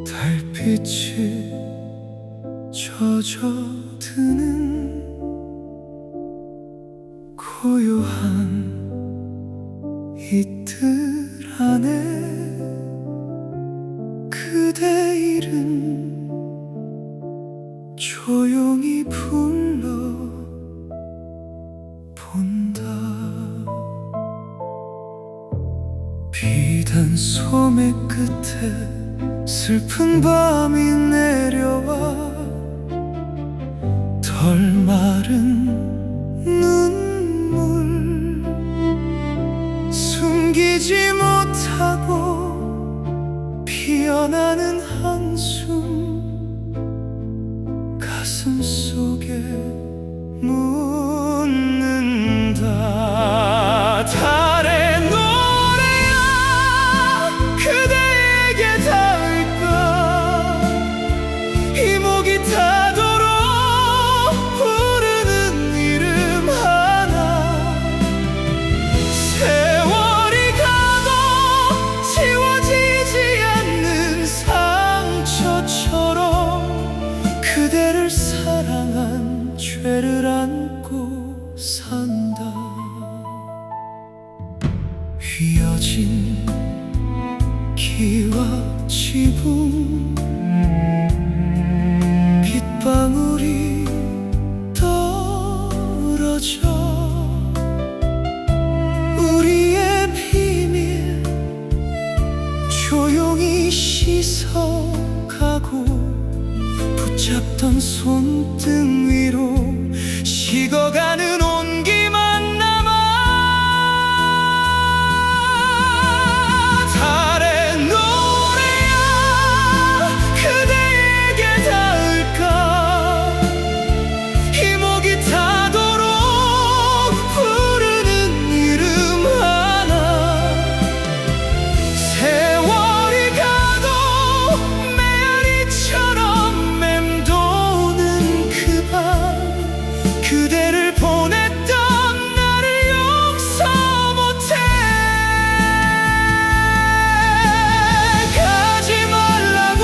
달빛이 젖어드는 고요한 이틀 안에 그대 이름 조용히 불러본다. 비단 소매 끝에 슬픈 밤이 내려와 덜 마른 눈물 숨기지 못하고 피어나는 한숨 가슴 속에 묻는다. 달의 노래야 그대에게 닿을까. 이목이 타도록 부르는 이름 하나. 세월이 가도 지워지지 않는 상처처럼 그대를 사랑한 죄를 안고 산다. 휘어진 기와 지붕 빗방울이 떨어져 우리의 비밀 조용히 씻어가고 붙잡던 손등 위로 식어가는 온기만 남아. 달의 노래야 그대에게 닿을까. 이목이 타도록 부르는 이름 하나. 세월이 가도 메아리처럼 맴도는 그 밤 그대를 보냈던 나를 용서 못해. 가지 말라고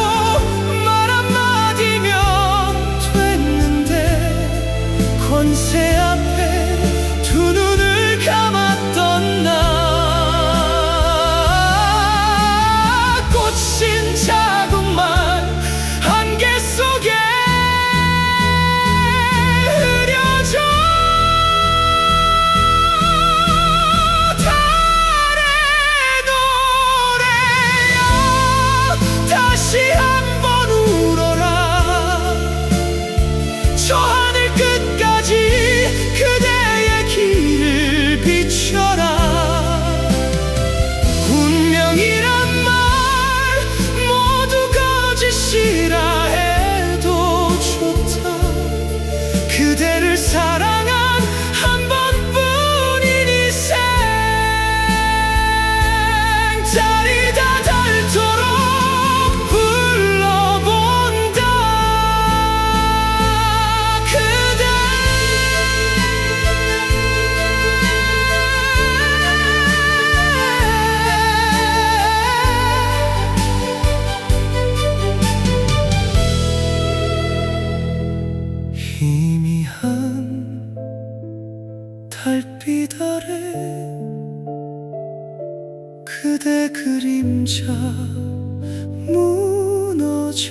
말 한마디면 됐는데 권세 앞에 두 눈을 감았던 나. 꽂힌 자국만 안개 속에 흐려져. 달의 노래야 다시 한번 울어라. 저 하늘 끝까지 그대의 길을 비춰라. 운명이란 말 모두 거짓이라 해도 좋다. 그대를 사랑한 한 번뿐인 인생. 달이 다 닳도록 불러본다. 그대 희미한 달빛 아래 그대 그림자 무너져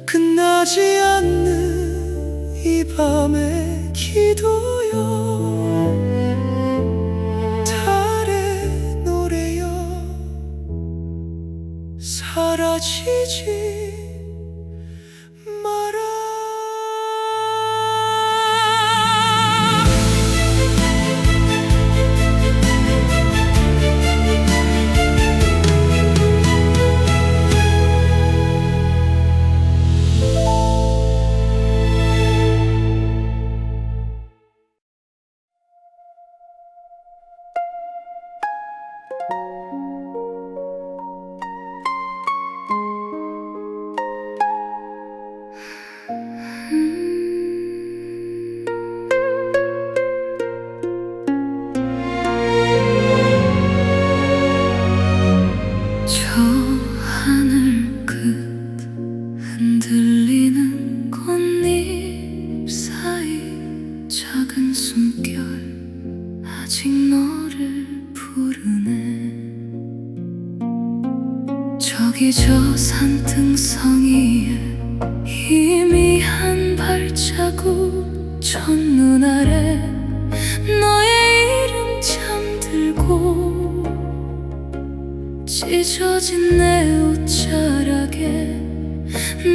끝나지 않는 이 밤의 기도여. 달의 노래여 사라지지 마라. 저 저기 저 산등성이에 희미한 발자국 첫눈 아래 너의 이름 잠들고 찢어진 내 옷자락에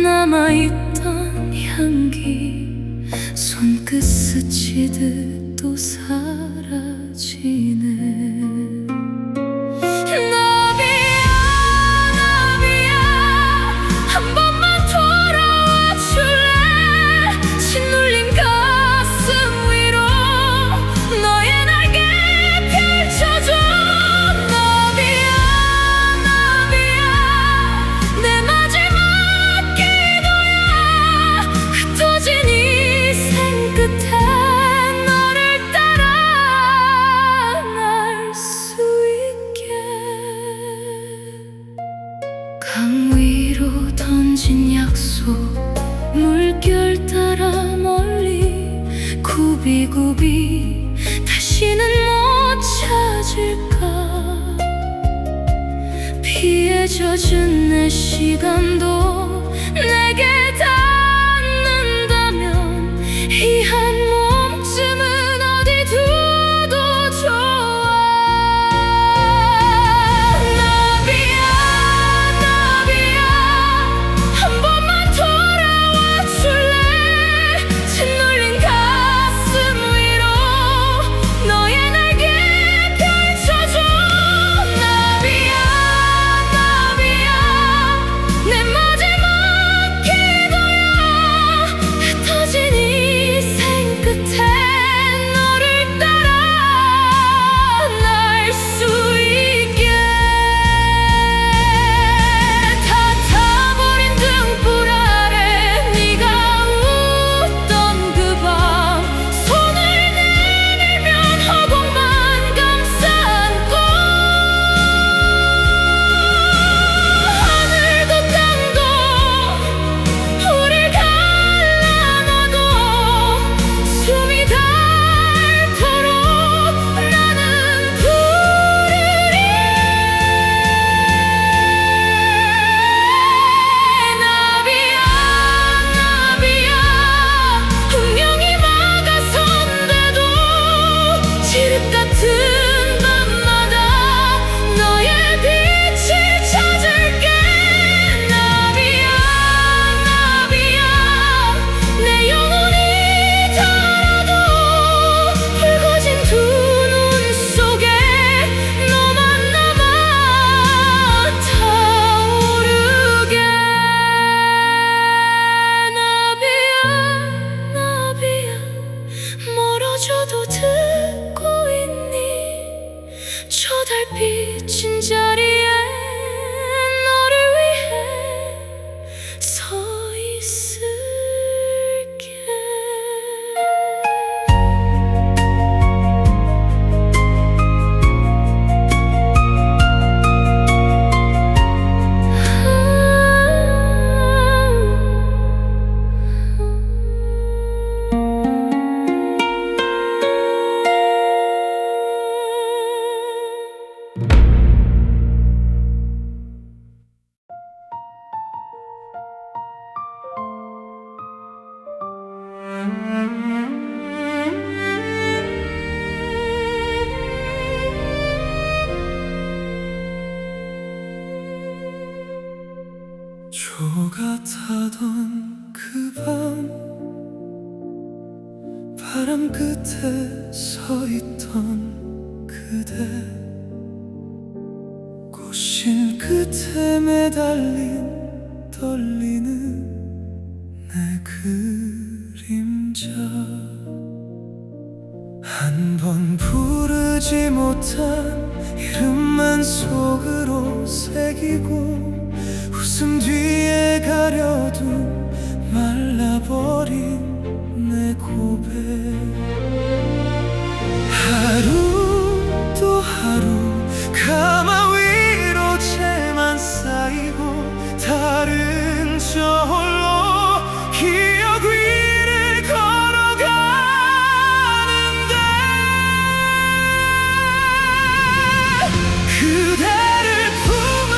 남아있던 향기 손끝 스치듯 또 사라지네. 강 위로 던진 약속 물결 따라 멀리 굽이굽이 다시는 못 찾을까. 피에 젖은 내 시간도 내게 닿는다면 이 한 몸쯤은 어디 두도 좋아. 멀어져도 듣고 있니? 저 달빛인 자리에 너를 위해 서 있을게. 조각하던 그 밤 바람 끝에 서 있던 그대 꽃실 끝에 매달린 떨리는 내 그림자 한 번 부르지 못한 이름만 속으로 새기고 웃음 뒤에 가려둔 말라버린 내 고백 하루 또 하루 가마 위로 채만 쌓이고 다른 저 홀로 기억 위를 걸어가는데 그대를 품은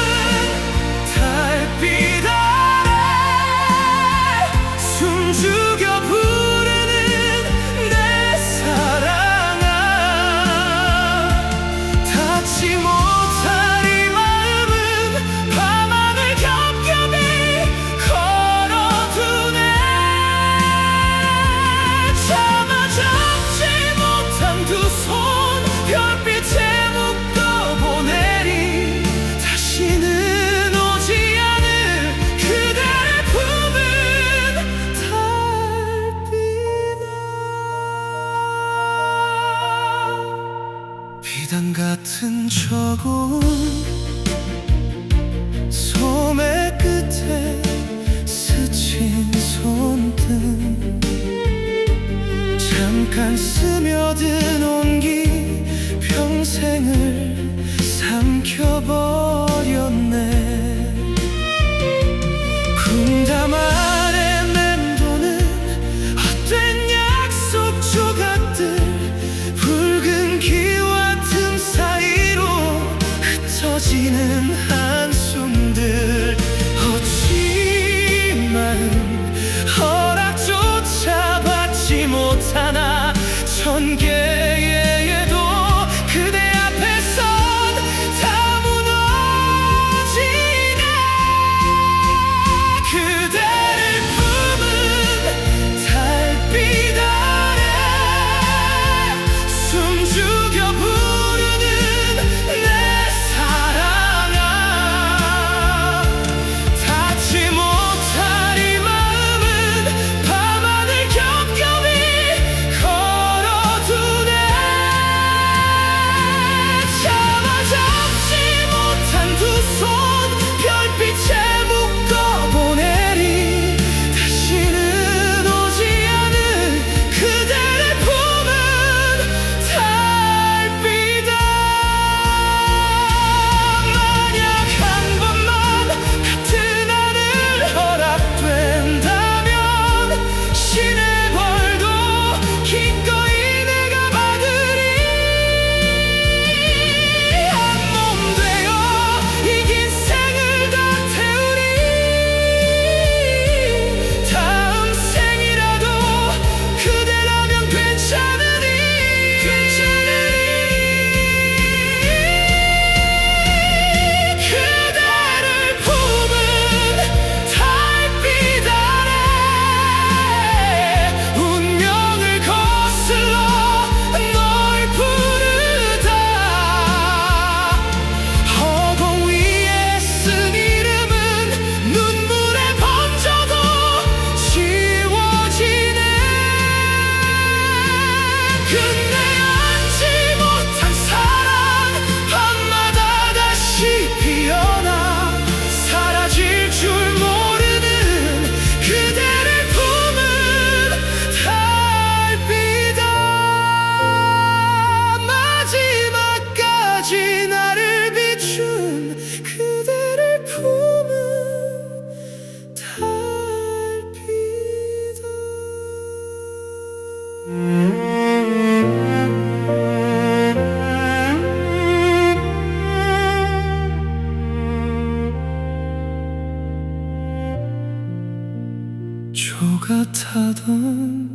같았던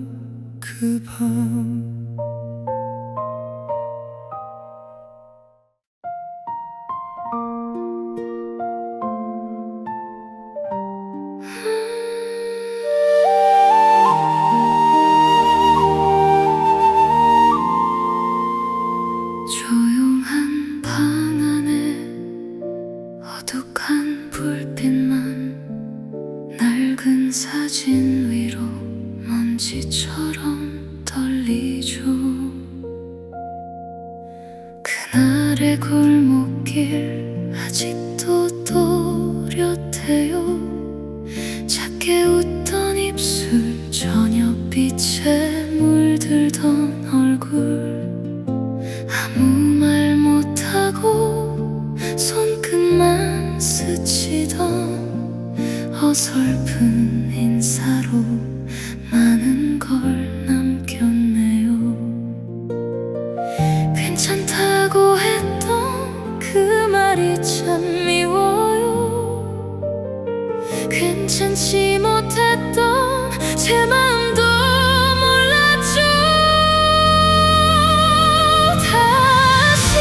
그 밤 조용한 방 안에 어둑한 불빛만 낡은 사진 위로 먼지처럼 떨리죠. 그날의 골목길 아직도 또렷해요. 작게 웃던 입술, 저녁빛에 물들던 얼굴, 아무 말 못하고 손끝만 스치던 어설픈 인사로 많은 걸 남겼네요. 괜찮다고 했던 그 말이 참 미워요. 괜찮지 못했던 제 마음도 몰랐죠. 다시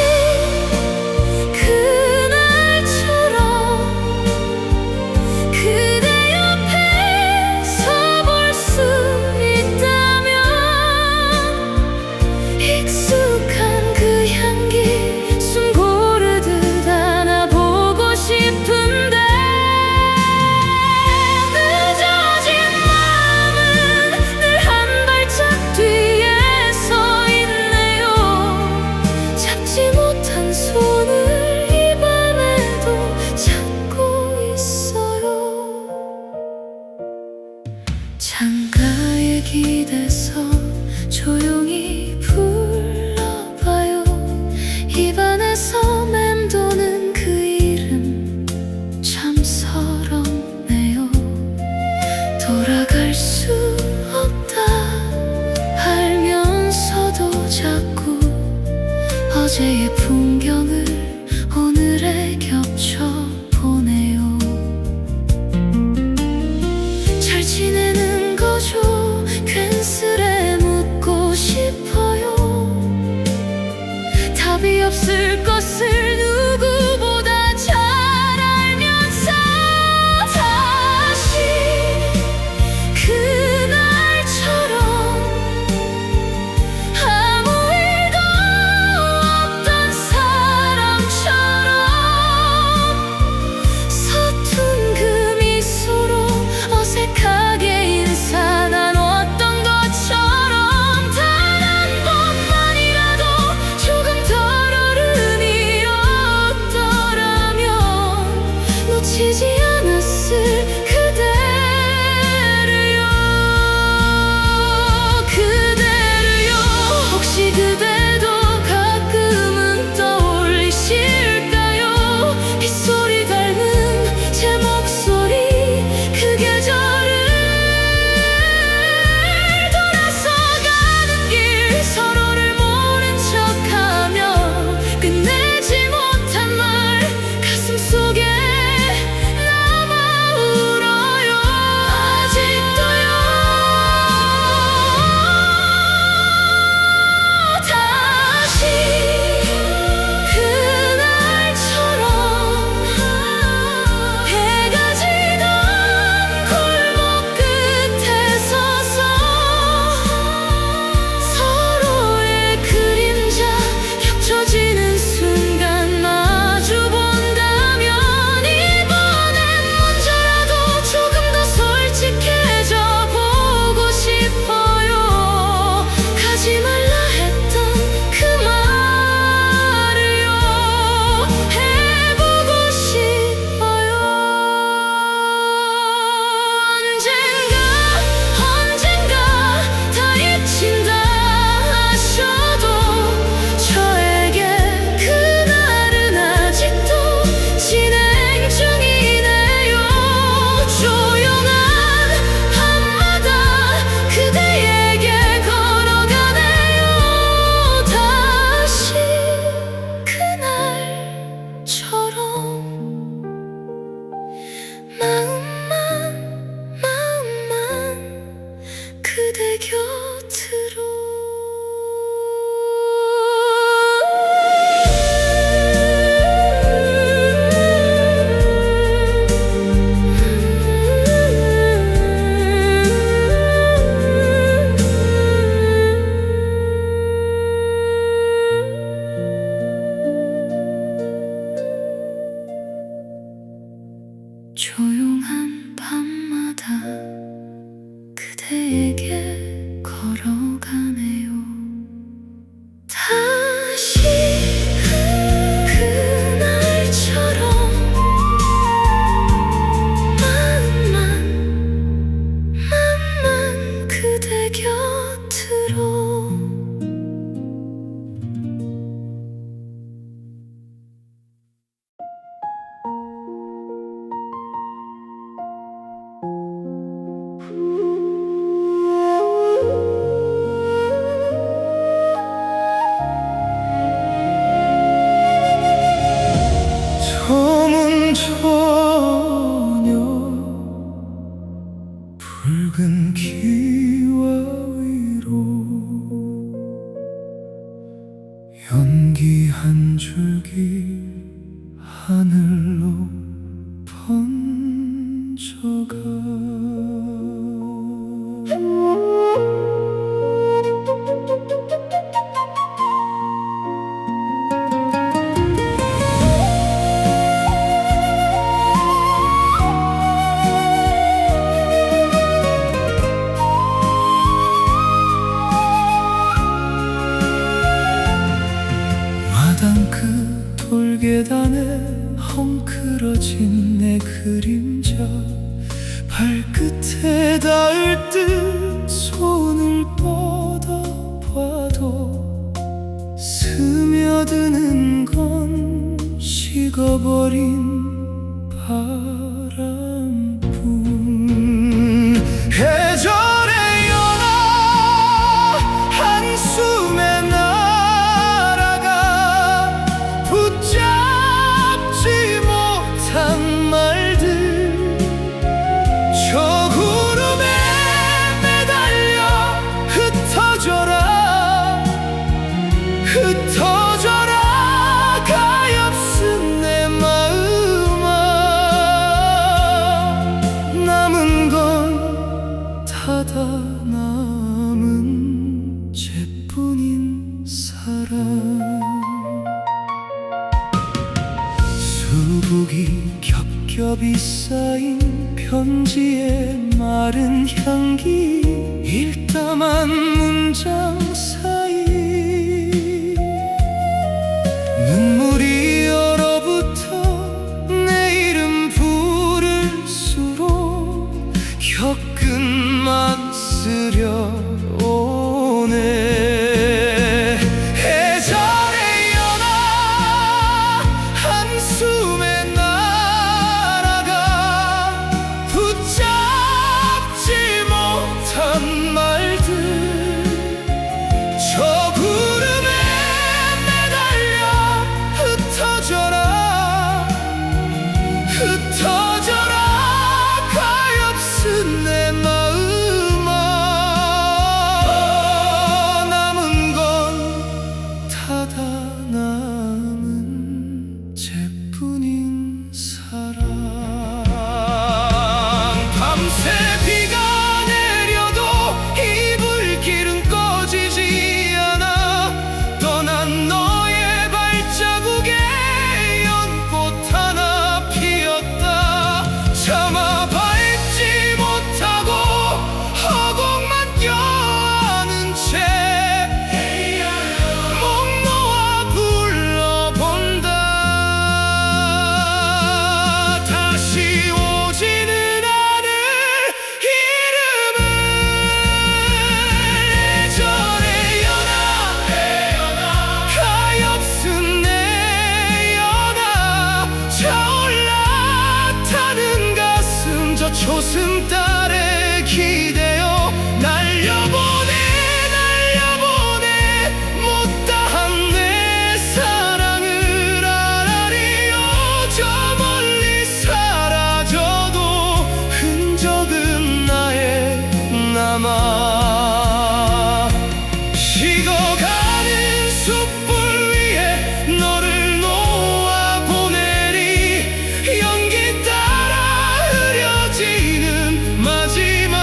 그날처럼 그대 옆에 서 볼 수 있다면 익숙한 그 향기 숨 고르듯 안아보고 싶은데 늦어진 마음은 늘 한 발짝 뒤에 서 있네요. 잡지 못한 손을 이 밤에도 잡고 있어요. 창가에 기대서 조용히 불러봐요. 입안에서 맴도는 그 이름 참 서럽네요. 돌아갈 수 없다 알면서도 자꾸 어제의 풍경을 오늘에 겹쳐보네요. 잘 지내는 거죠? 괜스레 묻고 싶어요. 답이 없을 것을 누구보다 잘 알면서 다시 그날처럼 아무 일도 없던 사람처럼 서툰 그 미소로 어색하게 인사 나눴던 것처럼 단 한 번만이라도 조금 덜 어른이었더라면 놓치지 않았을 그대를요. 혹시 그대도 가끔은 떠올리실까요? 빗소리 닮은 제 목소리, 그 계절을 돌아서 가는 길, 서로를 모른 척하며 끝내지 못한 말 가슴 속에 조용한 밤마다 그대에게 걸어가네요. 다시 그날처럼 맘만 그대 곁으로. 저문 저녁 붉은 기와 위로 연기 한 줄기 하늘로 번져가. 마당 그 돌계단에 헝클어진 내 그림자, 발끝에 닿을 듯 손을 뻗어봐도 스며드는 건 식어버린 바람뿐. 계절의 연화 한숨에 날아가 붙잡지 못한 말들, 저 구름에 매달려 흩어져라 흩어져라 가엾은 내 마음아. 남은 건 타다 남은 죄뿐인 사랑. 수북이 겹겹이 쌓인 편지의 마른 향기, 일담한 문장 사이 눈물이 얼어붙어 내 이름 부를수록 혀끝만 쓰려오네. 계절의 연화 한숨에 날아가 붙잡지 못한 말들, 저 구름에 매달려 흩어져라 흩어져라 가엾은 내 마음아. 남은 건 타다 남은 죄뿐인 사랑. 밤새 비가 내려도 이불길은 꺼지지 않아. 떠난 너의 발자국에 연꽃 하나 피었다. 차마 밟지 못하고 허공만 껴안은 채 목 놓아 불러본다. 다시 오지는 않을 이름을. 계절의 연화 가엾은 내 연화, 차올라 타는 가슴 저 초승달에 기대어 날려보내 날려보내 못다한 내 사랑을. 아라리여 저 멀리 사라져도 흔적은 나에 남아. 식어가는 숯불 위에 너를 놓아 보내리. 연기 따라 흐려지는 마지막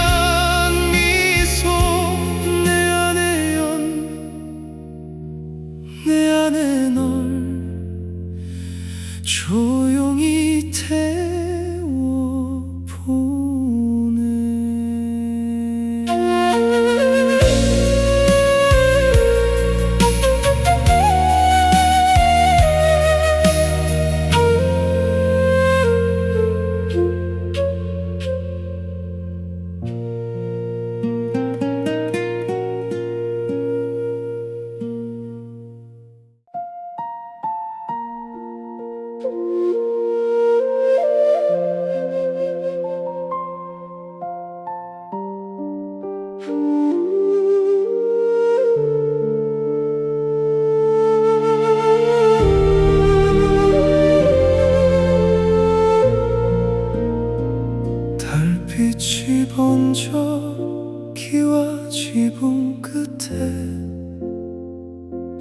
집 얹어 기와 지붕 끝에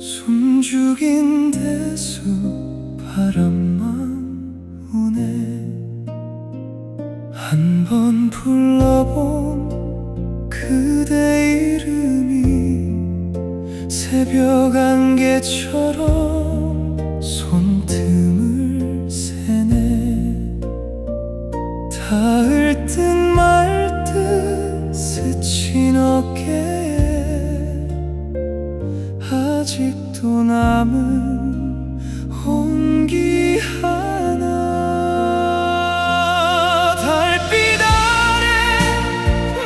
숨죽인 대수 바람만 우네. 한 번 불러본 그대 이름이 새벽 안개처럼 손등을 새네. 닿을 듯 말 듯 스친 어깨에 아직도 남은 온기 하나. 달빛 아래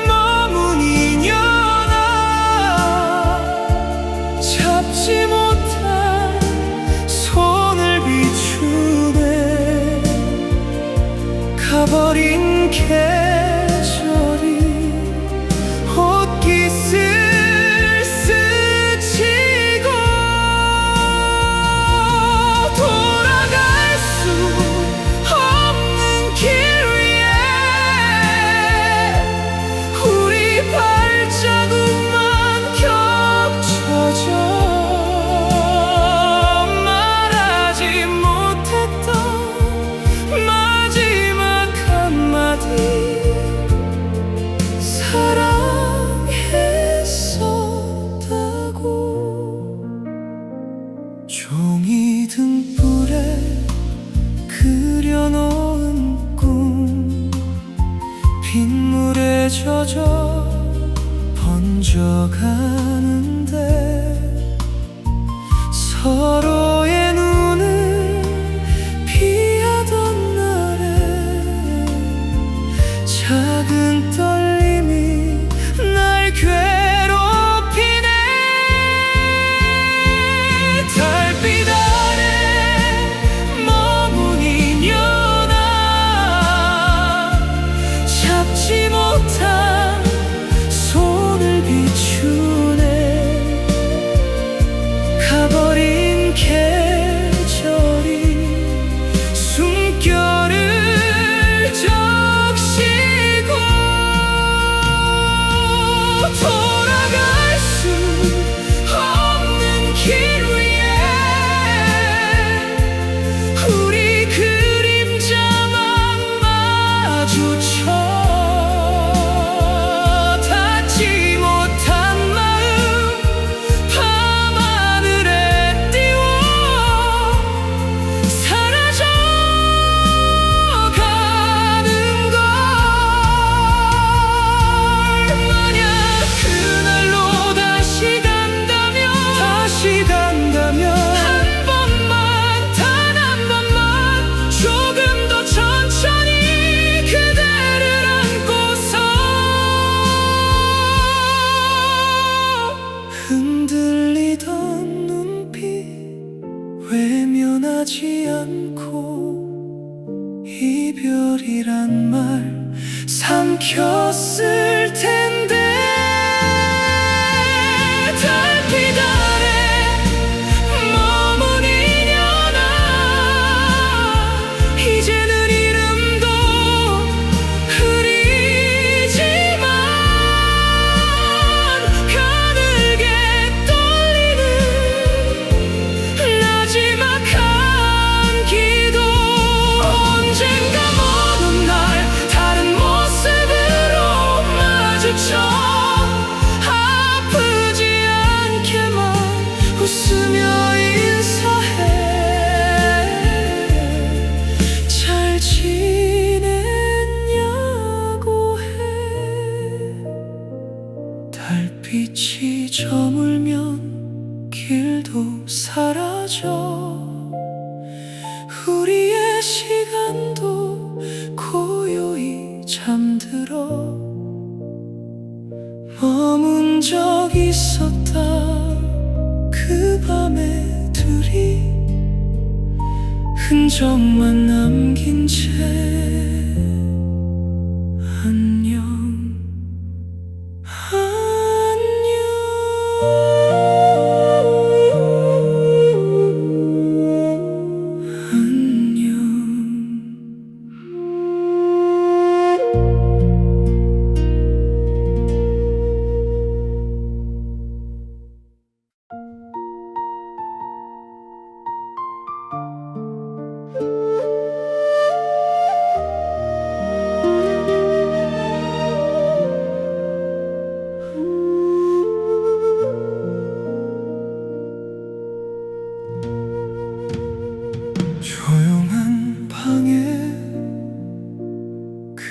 머문 인연아, 잡지 못한 손을 비추네. 가버린 계절이 옷깃을 스치고 돌아갈 수 없는 길 위에 우리 발자국만 겹쳐져 말하지 못했던 마지막 한마디 사랑했었다고. 종이 등불에 그려놓은 꿈 빗물에 젖어 번져가는데 서로의 눈을 피하던 날에 작은 떨림이 날 괴롭히네. 달빛 아래 머문 인연아, 잡지 못한 손을 비추네. 가버린 계절이 숨결을 적시고 돌아갈 수 없는 길 위에 우리 그림자만 마주쳐 닿지 못한 마음 밤하늘에 띄워 사라져가는 걸. 만약 그날로 다시 간다면 한 번만 단 한 번만 조금 더 천천히 그대를 안고서 흔들리던 눈빛 외면하지 않고 이별이란 말 삼켰을 텐데. 달빛 아래 머문 인연아, 이제는 이름도 흐리지만 가늘게 떨리는 마지막 한기도 언젠가 먼 날 다른 모습으로 마주쳐 아프지 않게만 웃으며 인사해. 잘 지냈냐고 해. 달빛이 저물면 길도 사라져 우리의 시간도 고요히 잠들어. 머문 적 있었다 그 밤에 둘이 흔적만 남긴 채 안녕 안녕.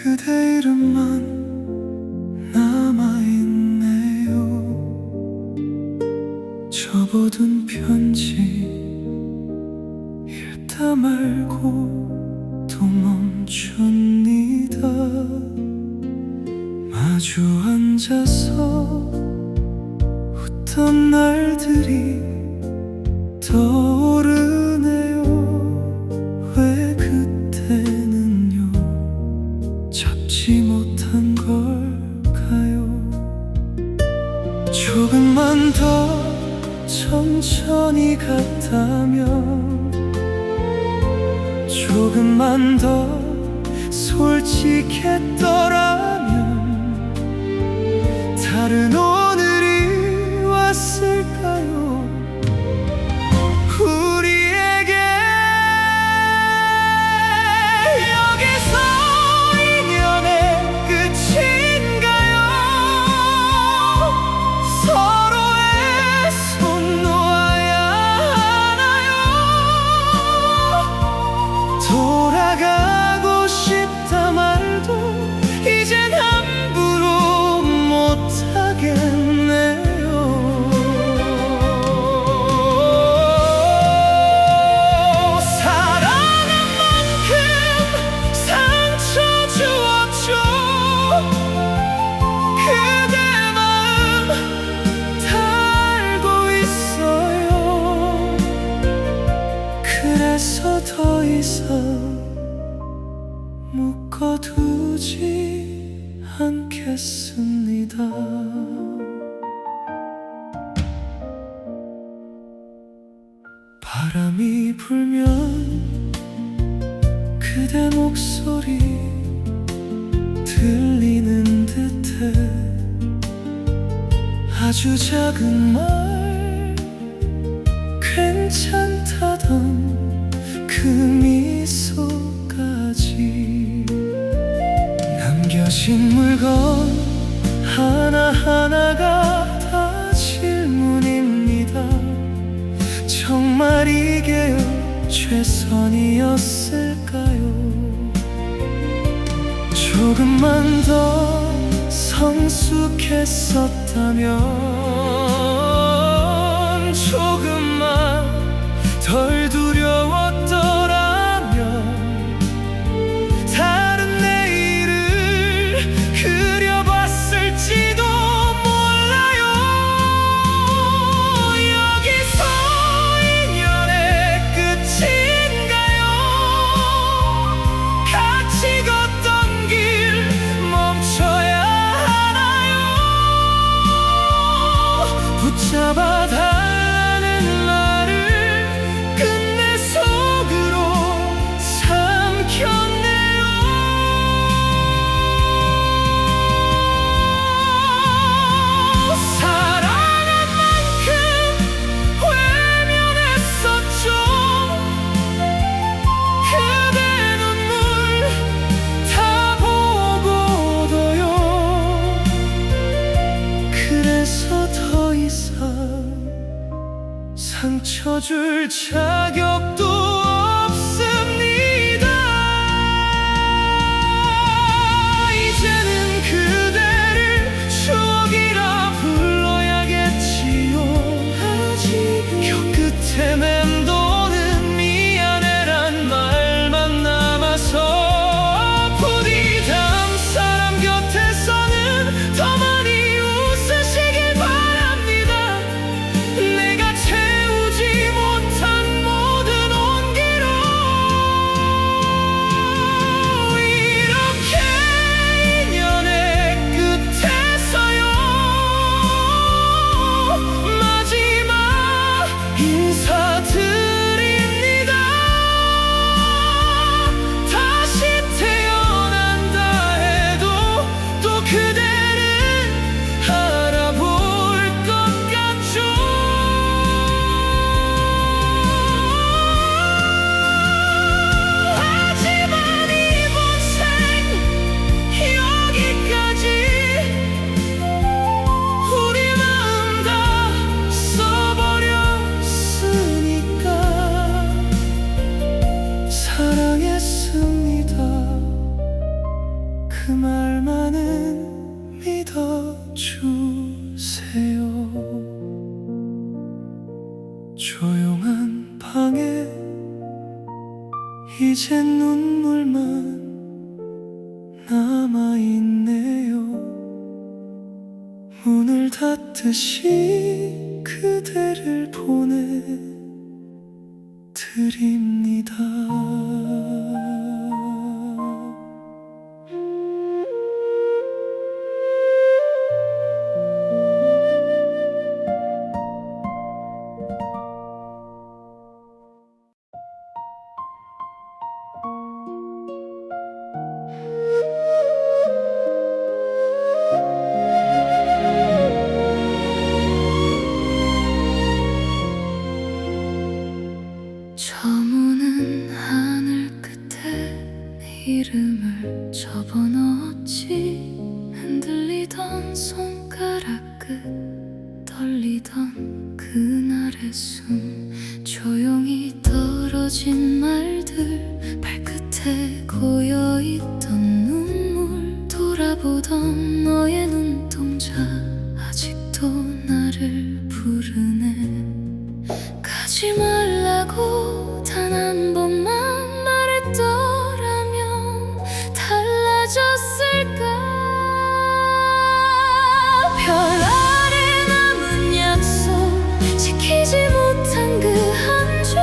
그대 이름만 남아있네요. 접어둔 편지 읽다 말고 또 멈춥니다. 마주 앉아서 웃던 날들이 떠오르네요. 왜 그때는요 잡지 못한 걸까요? 조금만 더 천천히 갔다면, 조금만 더 솔직했더라면 다른 오늘이 왔을까요? 우리에게 여기서 인연의 끝인가요? 서로의 손 놓아야 하나요? 돌아가고 싶다 말도 이젠 함부로 못하겠네요. 사랑한 만큼 상처 주었죠. 그대 마음 다 알고 있어요. 그래서 더 이상 묶어두지 않겠습니다. 바람이 불면 그대 목소리 들리는 듯해. 아주 작은 말 괜찮다던 그 미소까지, 남겨진 물건 하나하나가 다 질문입니다. 정말 이게 최선이었을까요? 조금만 더 성숙했었다면, 조금만 덜 두려웠더라면 다른 내일을 그려봤을지도 몰라요. 여기서 인연의 끝인가요? 같이 걷던 길 멈춰야 하나요? 붙잡아 달라는 말을 끝내 속으로 삼켰네요. 사랑한 만큼 외면했었죠. 그대 눈물 다 보고도요. 그래서 더 이상 상처 줄 자격도 없습니다. 이제는 그대를 추억이라 불러야겠지요. 겨 끝에 맴도는 미안해란 말만 남아서 부디 다음 사람 곁에서는 더 많이 웃으시길 바랍니다. 내가 채우지 못한 그 말만은 믿어주세요. 조용한 방에 이젠 눈물만 남아있네요. 문을 닫듯이 그대를 보내드립니다. 저무는 하늘 끝에 내 이름을 접어넣었지. 흔들리던 손가락 끝 떨리던 그날의 숨, 조용히 떨어진 말들, 발끝에 고여있던 눈물, 돌아보던 너의 눈동자 아직도 나를 부르네. 가지 말라고 단 한 번만 말했더라면 달라졌을까. 별 아래 남은 약속, 지키지 못한 그 한 줄,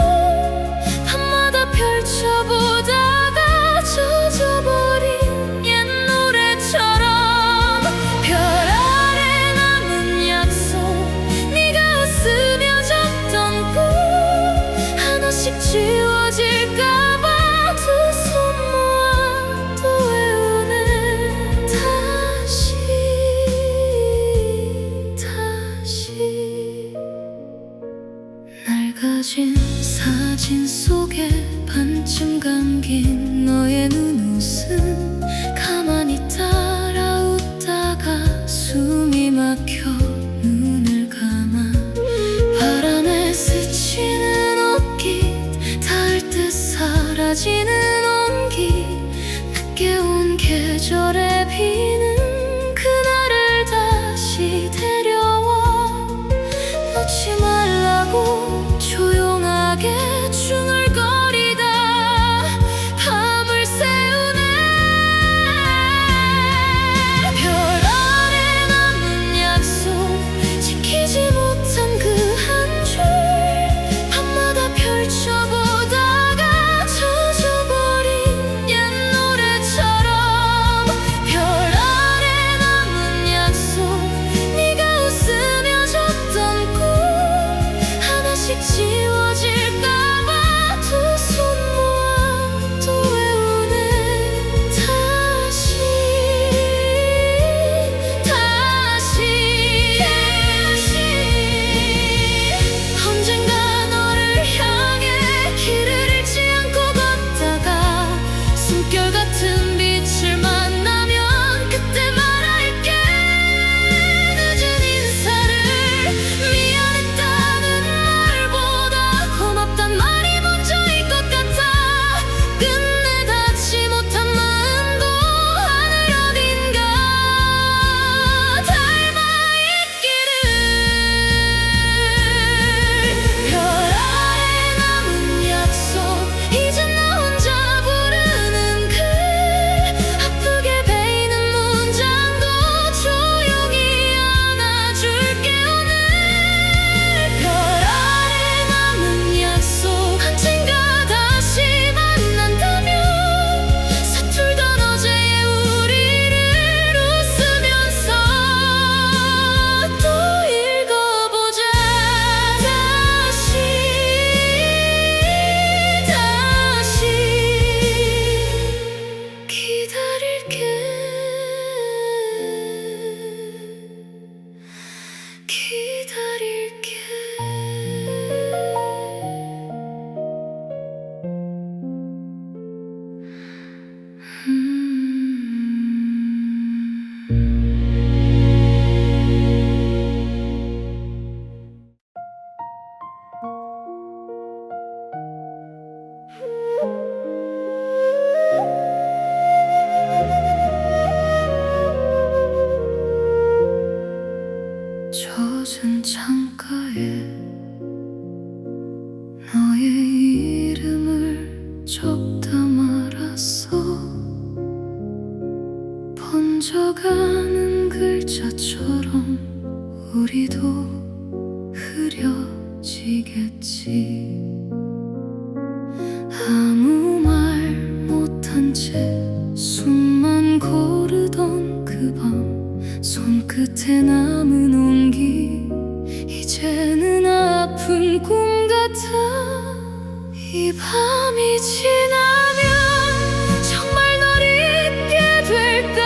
밤마다 펼쳐보다가 젖어버린 옛 노래처럼. 별 아래 남은 약속, 네가 웃으며 줬던 꿈 하나씩 지워질까봐 두 손 모아 또 외우네. 다시 낡아진 사진 속에 반쯤 감긴 너의 눈웃음, 가만히 따라 웃다가 숨이 막혀 눈을 감아. 바람에 스치는 옷깃, 닿을 듯 사라지는 온기, 늦게 온 계절에 비는 그날을 다시 데려와. 놓지 말라고 조용하게 중얼거리다 밤을 새우네. 별 아래 남은 약속, 지키지 못한 그 한 줄, 밤마다 펼쳐보다가 젖어버린 옛 노래처럼. 별 아래 번져가는 글자처럼 우리도 흐려지겠지. 아무 말 못한 채 숨만 고르던 그 밤, 손끝에 남은 온기 이제는 아픈 꿈 같아. 이 밤이 지나면 정말 널 잊게 될까.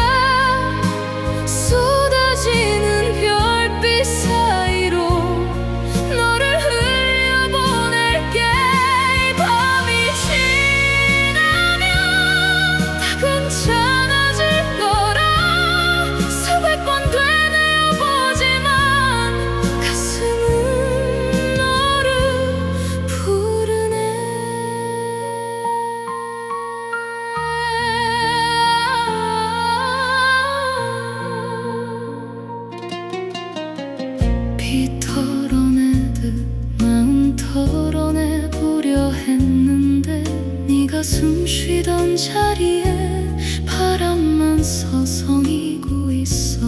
쏟아지는 별빛 사이로 너를 흘려보낼게. 이 밤이 지나면 다 괜찮아질 거라. 수백 번 되뇌어보지만 가슴은 너를 부르네. 피 털어내듯 마음 털어내보려 했는데 네가 숨 쉬던 자리에 바람만 서성이고 있어.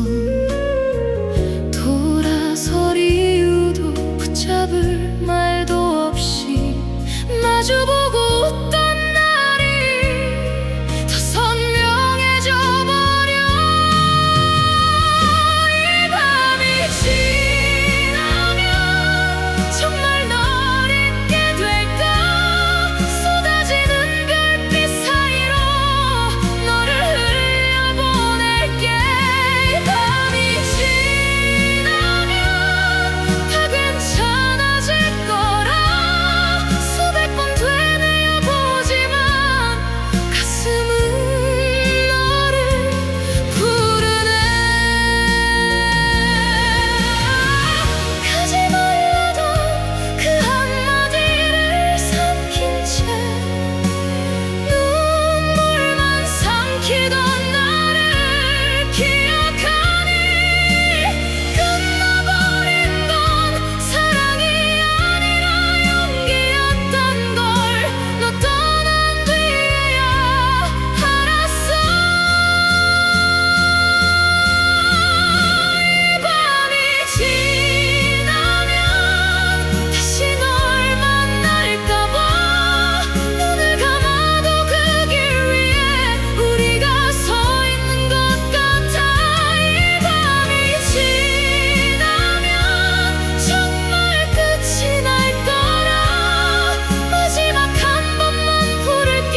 돌아설 이유도 붙잡을 말도 없이 마주보고 웃던 날이 더 선명해져 버려. 이 밤이 지나면 정말 널 잊게 될까. 쏟아지는 별빛 사이로 너를 흘려보낼게. 이 밤이 지나면 다 괜찮아질 거라. 수백 번 되뇌어보지만 가슴은 너를 부르네. 가지 말라던 그 한마디를 삼킨 채 눈물만 삼키던 나를 기억하니. 끝나버린 건 사랑이 아니라 용기였던 걸 너 떠난 뒤에야 알았어. 이 밤이 지나면 다시 널 만날까봐 눈을 감아도 그 길 위에 우리가 서 있는 것 같아. 이 밤이 지나면 정말 끝이 날 거라. 마지막 한 번만 부를게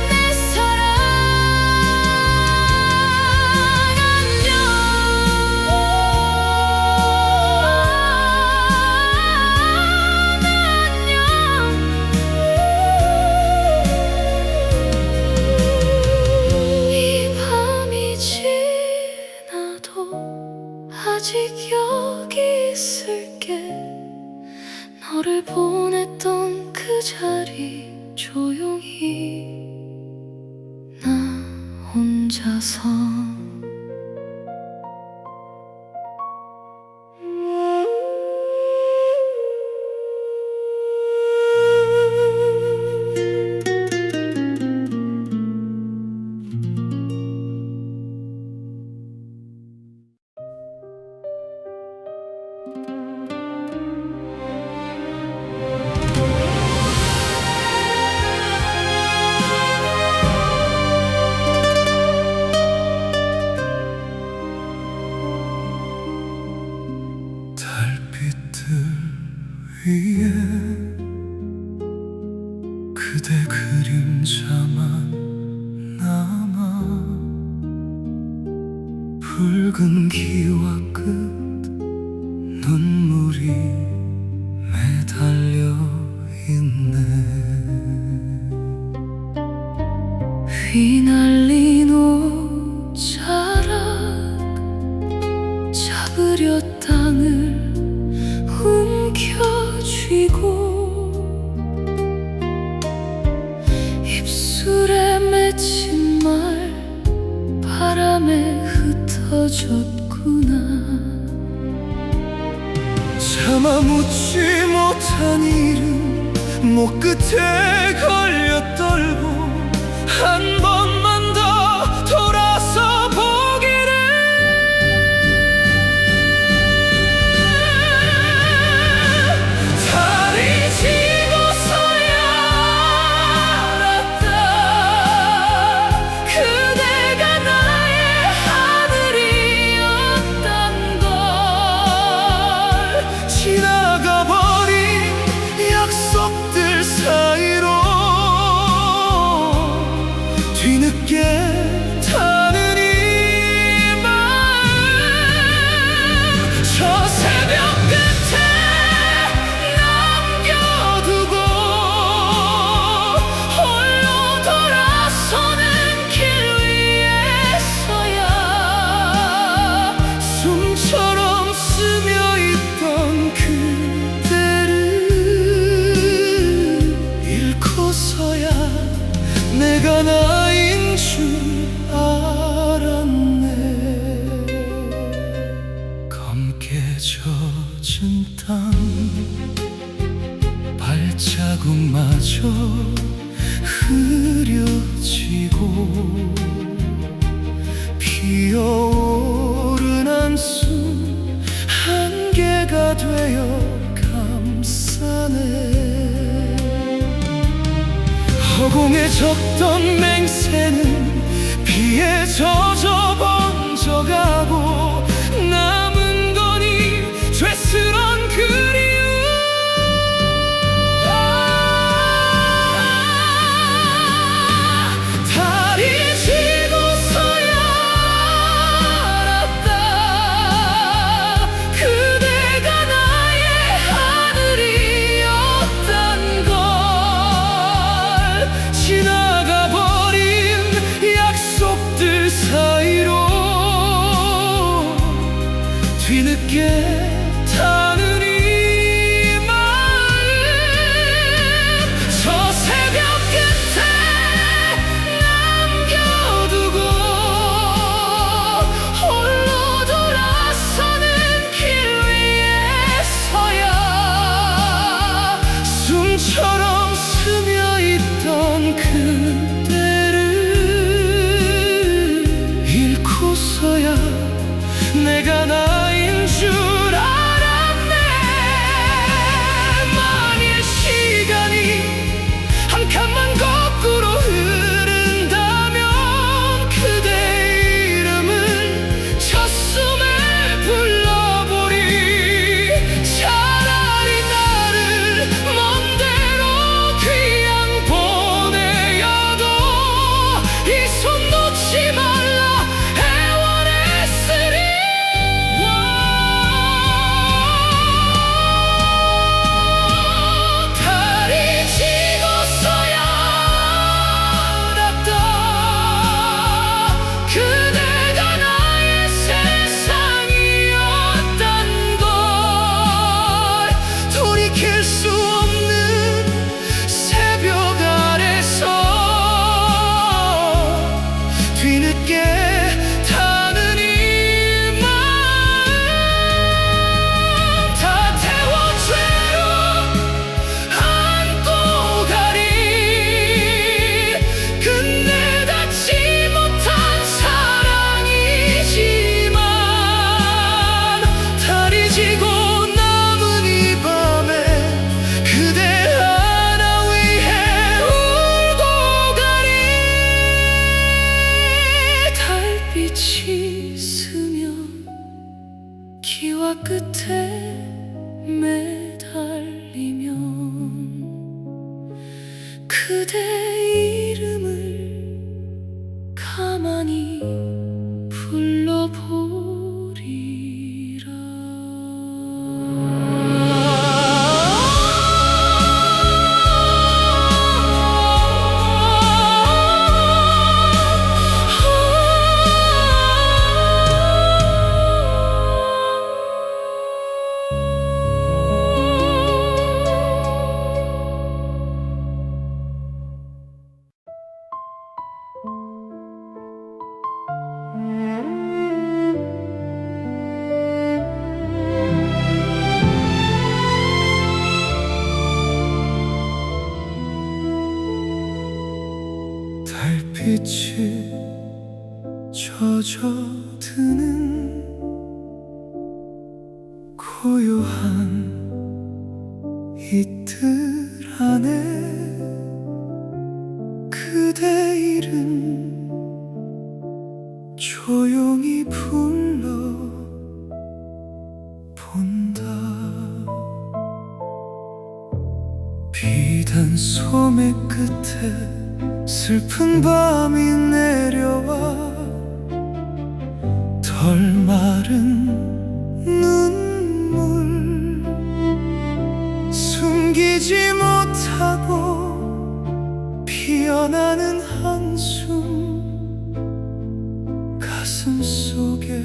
내 사랑. 안녕. 이 밤이 지나도 아직 여기 있을게. 너를 보냈던 그 자리 조용히 나 혼자서. 달빛들 위에 그대 그림자만 남아. 붉은 기와 끝 눈물이 매달려 있네. 휘날린 옷자락 잡으려 땅을 움켜쥐고 입술에 맺힌 말 바람에 흩어졌구나. 차마 묻지 못한 이름 목 끝에 걸려 떨고 한 번만 더 돌아서 보게 익숙해졌던 맹세는 비에 젖어 번져가고 남은 건 이 죄스런 그리움. 달이 지고서야 알았다. 그대가 나의 하늘이었단 걸. 지나가 버린 약속들 사이로 뒤늦게 타는 이 마음. 저 새벽 끝에 남겨두고 홀로 돌아서는 길 위에서야 숨처럼 스며있던 그대를 잃고서야 내가 나인 줄 알았네. 만일 시간이 한 칸만 거꾸로 흐른다면 그대 이름을 첫숨에 불러보리. 차라리 나를 먼데로 귀양 보내어도 이 손 놓지 말라 애원했으리. 달이 지고서야 알았다. 그대가 나의 세상이었단 걸. 돌이킬 수 없는 새벽 아래서 뒤늦게 타는 이 마음. 다 태워 죄로 안고 가리. 끝내 닿지 못한 사랑이지만 달이 지고 남은 이 밤에 그대 하나 위해 울고 가리. 달빛이 스며 기와 끝에 매달리면 그대 이름을 가만히 불러보리라. 달빛이 젖어드는 고요한 이틀 안에 그대 이름 조용히 불러본다. 비단 소매 끝에 슬픈 밤이 내려와 덜 마른 눈물 숨기지 못하고 피어나는 한숨 가슴 속에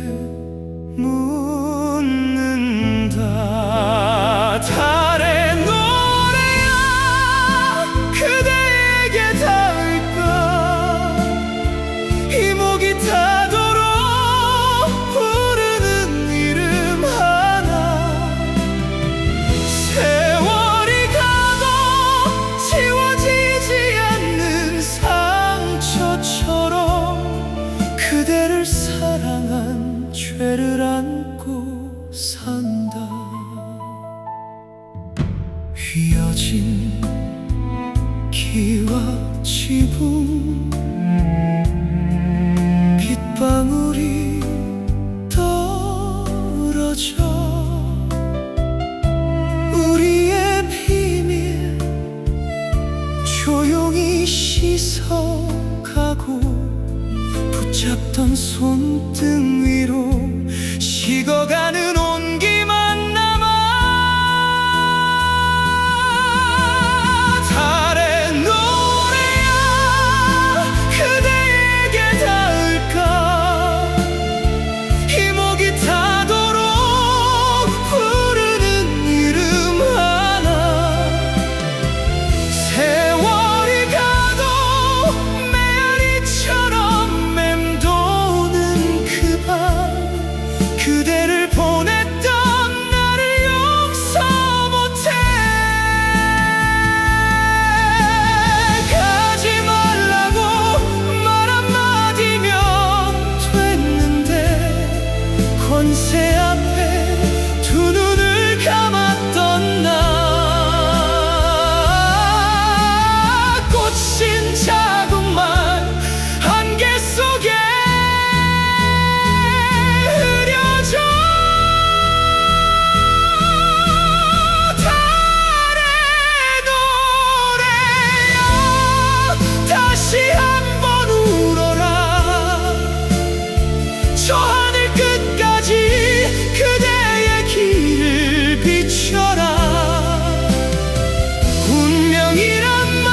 묻는다. 달의 노래야 그대에게 닿을까. 이목이 타도록 부르는 이름 하나. 세월이 가도 지워지지 않는 상처처럼 그대를 사랑한 죄를 안고 산다. 휘어진 기와 지붕 손등 위로 식어가는 온기만 남아. 달의 노래야 그대에게 닿을까. 이목이 타도록 부르는 이름 하나. 세월이 가도 메아리처럼 맴도는 그 밤, 그대를 보냈던 나를 용서 못해. 가지 말라고 말 한마디면 됐는데 권세 앞에 두 눈을 감았던 나. 꽃인 자국만 안개 속에 흐려져. 달의 노래야 다시 한번 울어라. 저 하늘 끝까지 그대의 길을 비춰라. 운명이란 말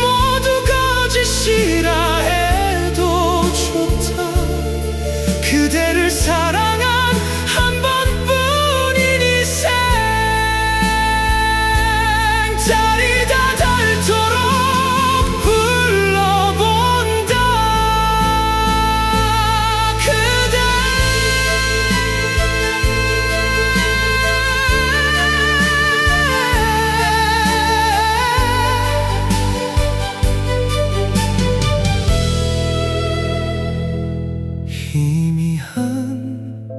모두 거짓이라 해도 좋다. 그대를 사랑한 한 번뿐인 인생. 달이 다 닳도록 불러본다. 그대 희미한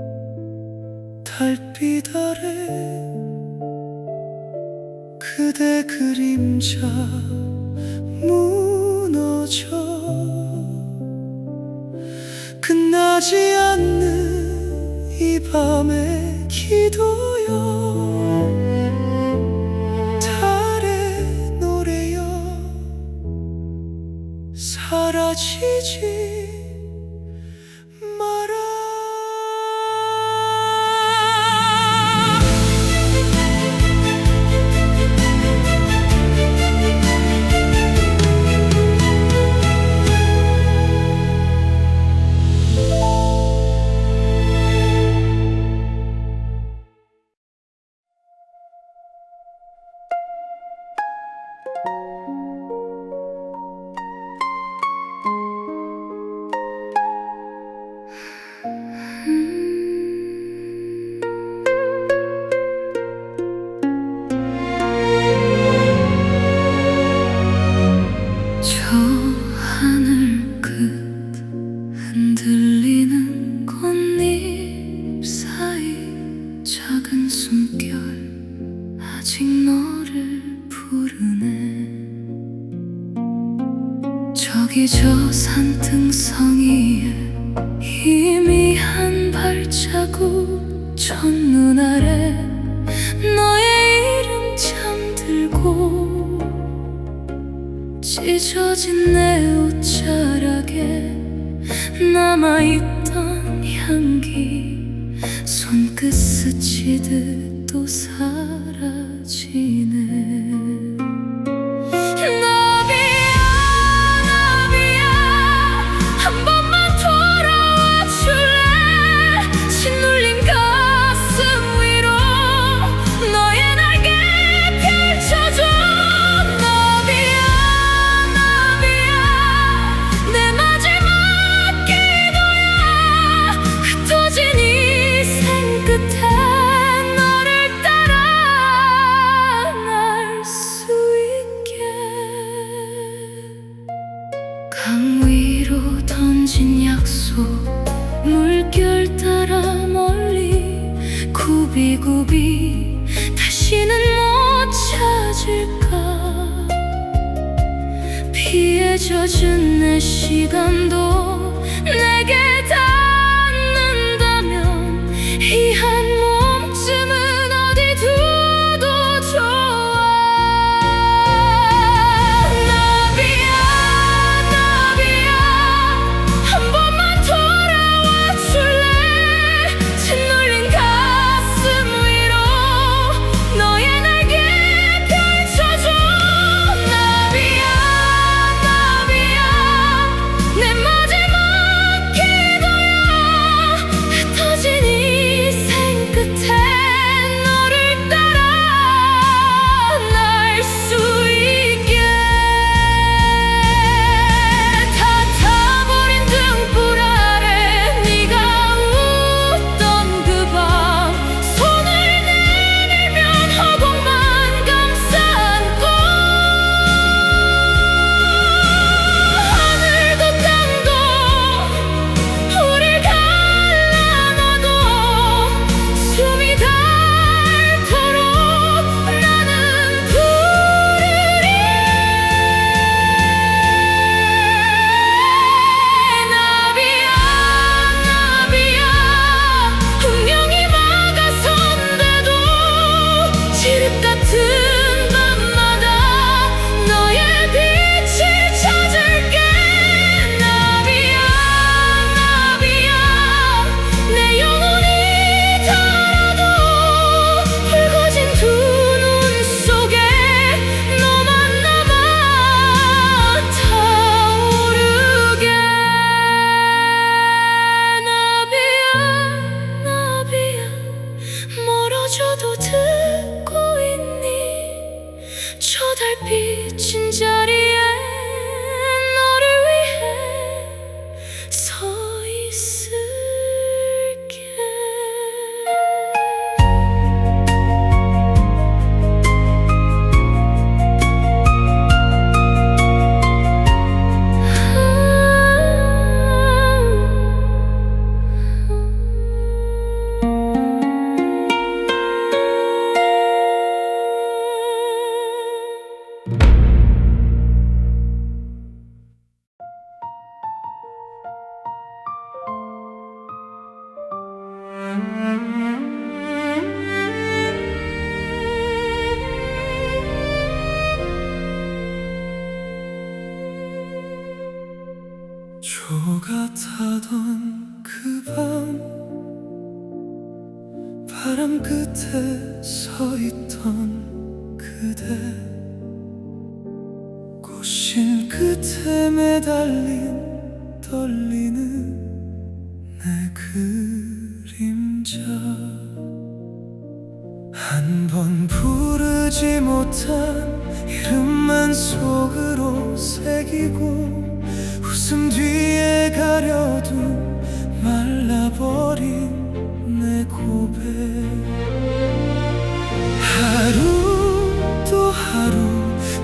달빛 아래 그대 그림자 무너져. 끝나지 않는 이 밤의 기도여. 달의 노래여 사라지지 마라. 저 하늘 끝 흔들리는 꽃잎 사이 작은 숨결 아직 너를 부르네. 저기 저 산등성이에 희미한 발자국 첫눈 아래 너의 이름 잠들고 찢어진 내 옷자락에 남아있던 향기 손끝 스치듯 또 사라지네. 나비야 나비야 한 번만 돌아와 줄래. 짓눌린 가슴 위로 너의 날개 펼쳐줘. 나비야 나비야 내 마지막 기도야. 흩어진 인생 끝에 너를 따라 날 수 있게. 강 위로 던진 약속 물결 따라 멀리 굽이굽이 다시는 못 찾을까. 피에 젖은 내 시간도 내게 닿는다면 이 한 몸쯤은 어디 두도 좋아. 나비야 나비야 한 번만 타던 그 밤 바람 끝에 서 있던 그대 꽃신 끝에 매달린 떨리는 내 그림자 한 번 부르지 못한 이름만 속으로 새기고 웃음 뒤에 가려둔 말라버린 내 고백 하루 또 하루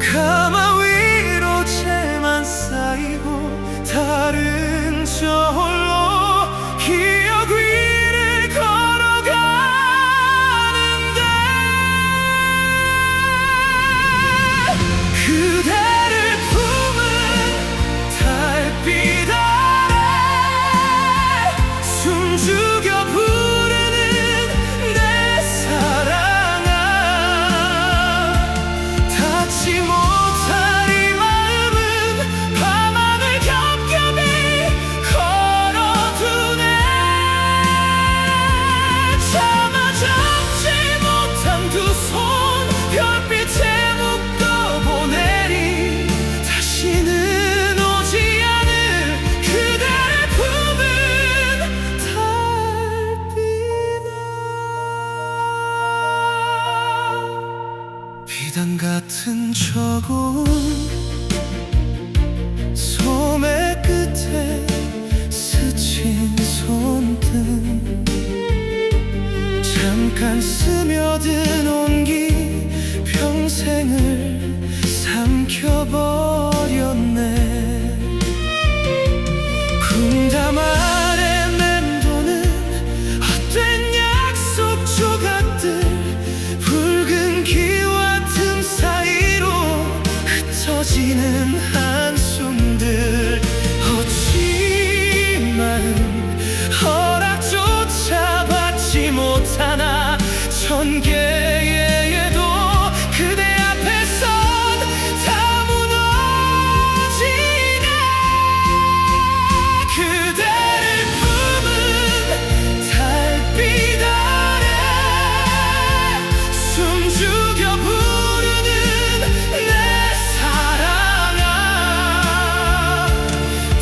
가마 위로 채만 쌓이고 다른 저 홀로 기억 위를 걸어가는데 그대를 품은 달빛 아래 숨죽여 부르는 내 사랑아 닿지 못할 이 마음은 밤하늘 겹겹이 걸어두네 참아 잡지 못한 두 손 별빛에 묶어보내리 다시는 오지 않을 그대를 품은 달빛아 비단 같은 저고운 소매 끝에 스친 손등 잠깐 스며든 온기 평생을 삼켜버렸네 군담 아래 맴도는 헛된 약속 조각들 붉은 기와 틈 사이로 흩어지는 한숨들 어찌 허락조차 받지 못하나 천 개의 애도 그대 앞에선 다 무너지네 그대를 품은 달빛 아래 숨죽여 부르는 내 사랑아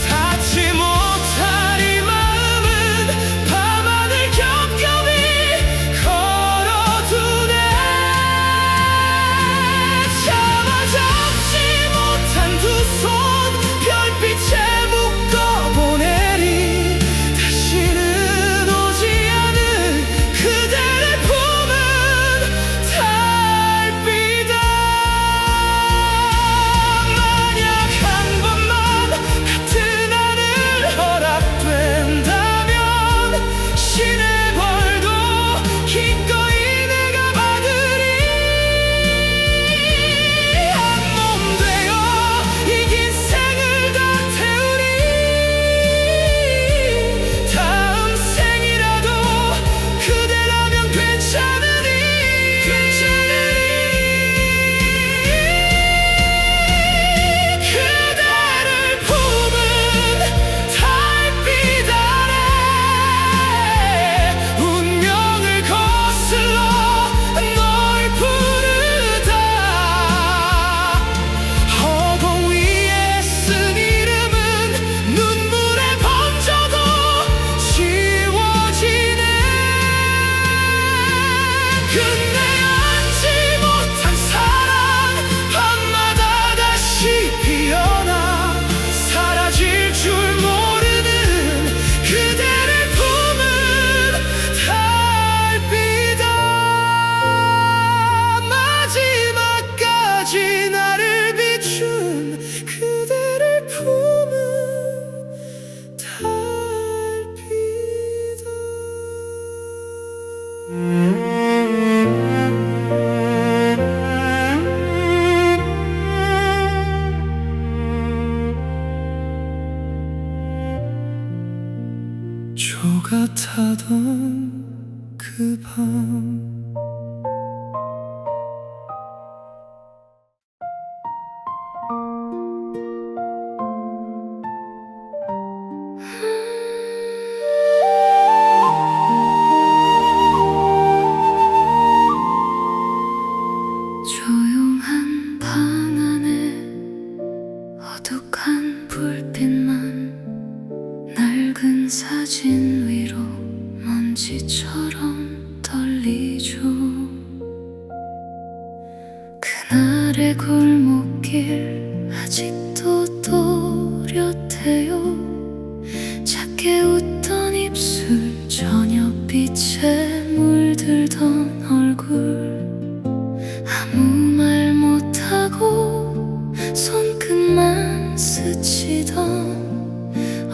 닿지 못할 이 마음은 밤하늘 겹겹이 걸어두네 참아 잡지 못한 두 손 별빛에 묶어보내리 다시는 오지 않을 그대를 품은 달빛아 만약 한 번만 같은 하늘 허락된다면 신의 벌도 기꺼이 내가 받으리 한 몸 되어 이 긴 생을 다 태우리 다음 생이라도 그대라면 괜찮으리 그대를 품은 달빛 아래 운명을 거슬러 널 부르다 허공 위에 쓴 이름은 눈물에 번져도 지워지네 끝내 안지 못한 사랑 밤마다 다시 피어나 사라질 줄 모르는 그대를 품은 달빛아 마지막까지 나를 비춘 그대를 품은 달빛아 조가 타던 그 밤 사진 위로 먼지처럼 떨리죠. 그날의 골목길 아직도 또렷해요. 작게 웃던 입술, 저녁빛에 물들던 얼굴. 아무 말 못하고 손끝만 스치던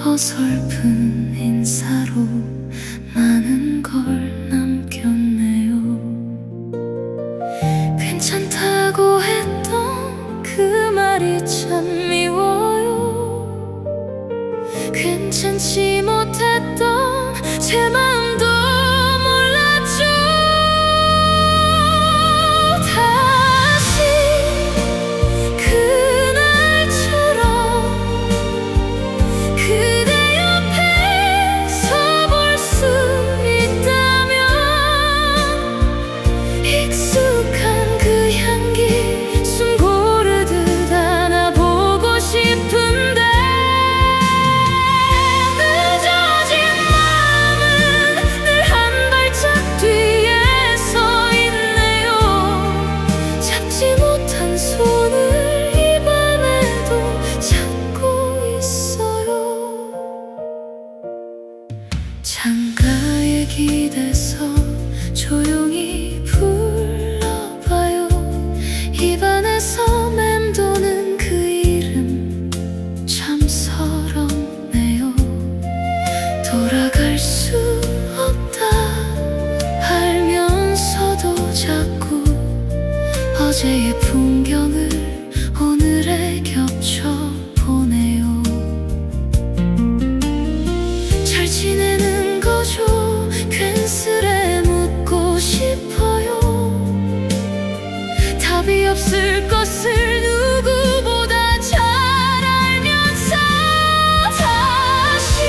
어설픈 인사로 많은 걸 남겼네요. 괜찮다고 했던 그 말이 참 미워요. 괜찮지 못했던 제 마음도 몰랐죠. 다시 그날처럼 그대 옆에 서 볼 수 있다면 익숙한 그 향기 숨 고르듯 안아보고 싶은데 늦어진 마음은 늘 한 발짝 뒤에 서 있네요. 잡지 못한 손을 이 밤에도 잡고 있어요. 창가에 기대서 조용히 불러봐요. 입안에서 맴도는 그 이름 참 서럽네요. 돌아갈 수 없다 알면서도 자꾸 어제의 풍경을 오늘에 겹쳐보네요. 잘 지내는 거죠? 괜스레 묻고 싶어요. 답이 없을 것을 누구보다 잘 알면서 다시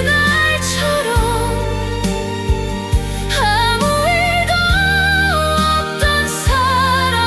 그날처럼 아무 일도 없던 사람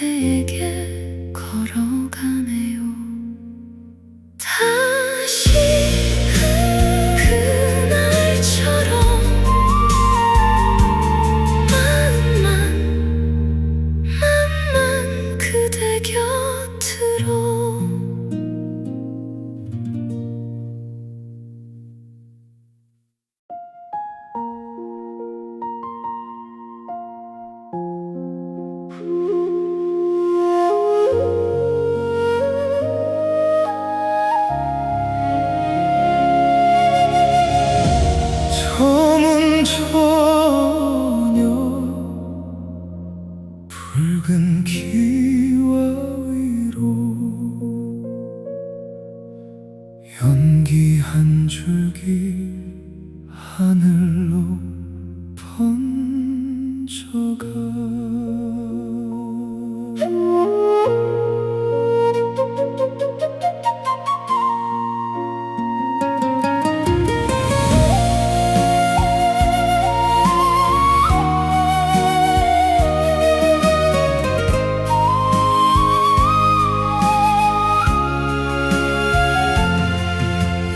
그대에게 걸어가네요. 다시 그날처럼 마음만 그대 곁으로. 저문 저녁 붉은 기와 위로 연기 한 줄기 하늘로 번져가.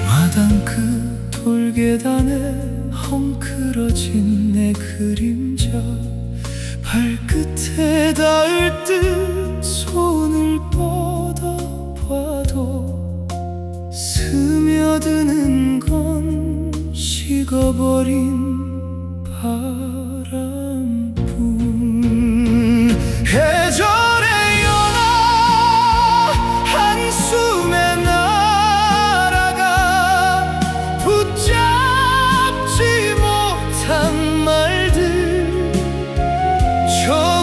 마당 그 돌계단에 헝클어진 내 그림자, 발끝에 닿을 듯 손을 뻗어봐도 스며드는 건 식어버린 바람뿐. 계절의 연화 한숨에 날아가 붙잡지 못한 말들, 저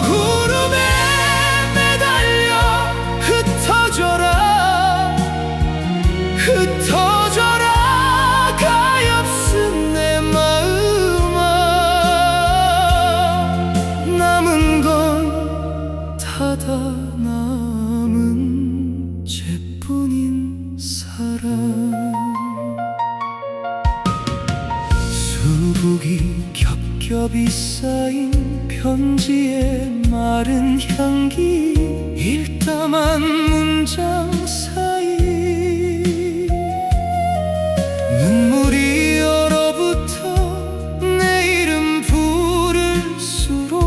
구름에 매달려 흩어져라 흩어져라 가엾은 내 마음아. 남은 건 닫아 남은 죄뿐인 사랑. 수북이 겹겹이 쌓인 편지의 마른 향기, 일담한 문장 사이 눈물이 얼어붙어 내 이름 부를수록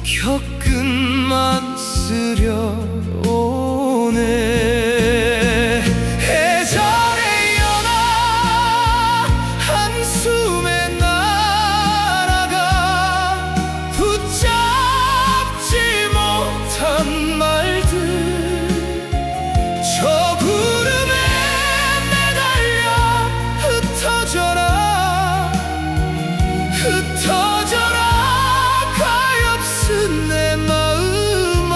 혀끝만 쓰려오네. 계절의 연화 한숨에 날아가 붙잡지 못한 말들, 저 구름에 매달려 흩어져라 흩어져라 가엾은 내 마음아.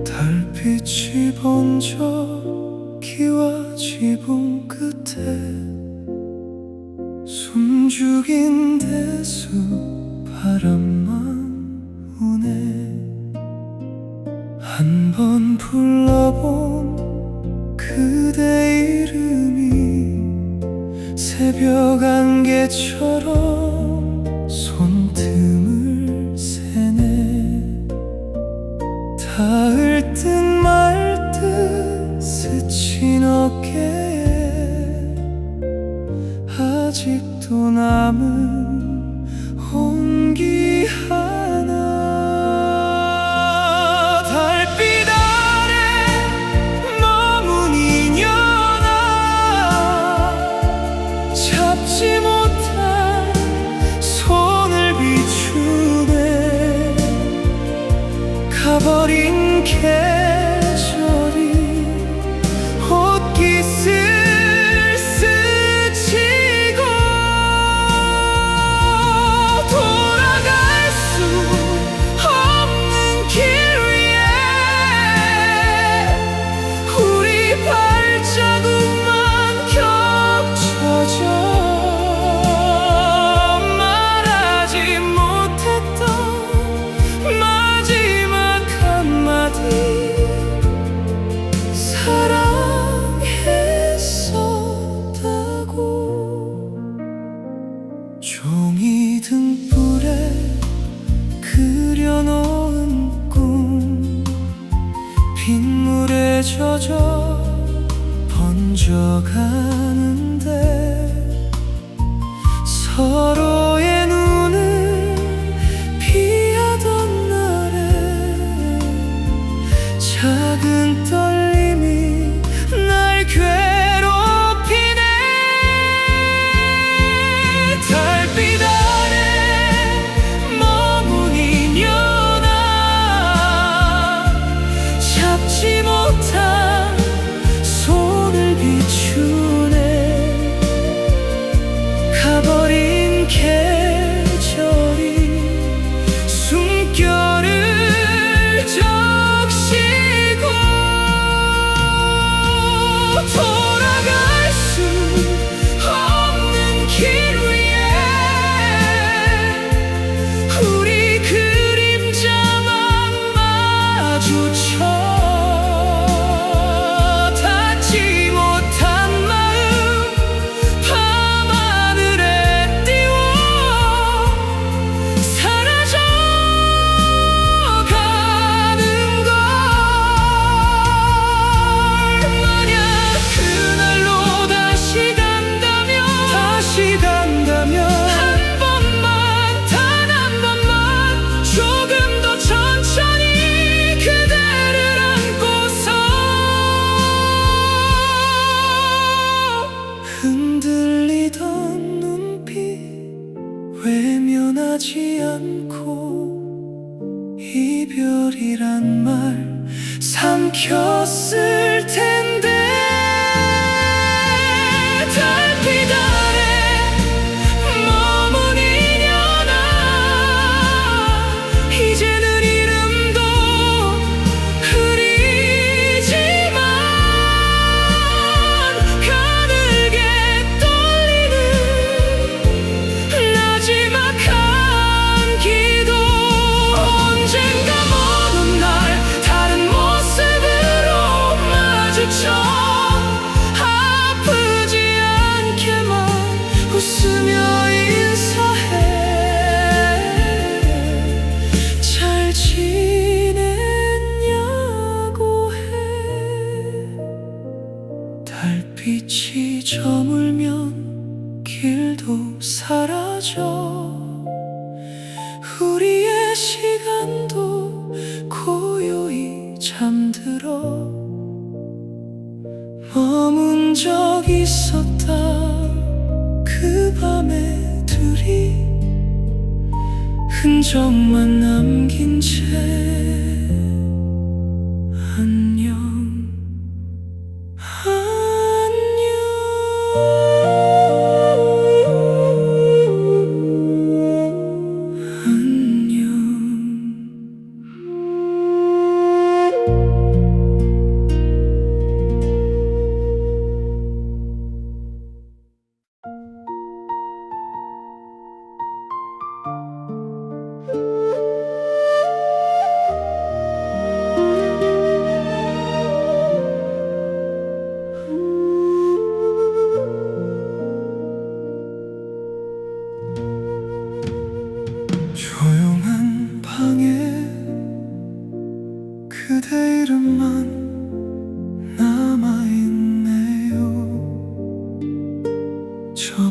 달빛이 번져 기와 지붕 끝에 숨죽인 대수 바람만 우네. 한 번 불러본 그대 이름이 새벽 안개처럼 손등을 새네. 닿을 듯 말 듯 스친 어깨에 아직도 남은 온기 하나. 달빛 아래 머문 인연아, 잡지 못한 손을 비추네. 가버린 계절이 옷깃을 스치고 돌아갈 수 없는 길 위에 우리 발자국만 겹쳐져 말하지 못했던 마지막 한마디 사랑했었다고. 종이 등불에 그려놓은 꿈 빗물에 젖어 번져가는데 서로의 눈을 피하던 날에 작은 떨림이 날 괴롭히네. 달빛 아래 머문 인연아, 잡지 못한 손을 비추네. 가버린 계절이 숨결을 적시고 돌아갈 수 없는 길 위에 우리 그림자만 마주쳐 닿지 못한 마음 밤하늘에 띄워 사라져가는 걸. 만약 그날로 다시 간다면 한 번만 단 한 번만 조금 더 천천히 그대를 안고서 흔들리던 눈빛 외면하지 않고 이별이란 말 삼켰을 텐데. 달빛 아래 머문 인연아, 이제는 이름도 흐리지만 가늘게 떨리는 마지막 한기도 언젠가 먼 날 다른 모습으로 마주쳐 아프지 않게만 웃으며 인사해. 잘 지냈냐고 해. 달빛이 저물면 길도 사라져 우리의 시간도 고요히 잠들어. 머문 적 있었다 그 밤에 둘이 흔적만 남긴 채 안녕.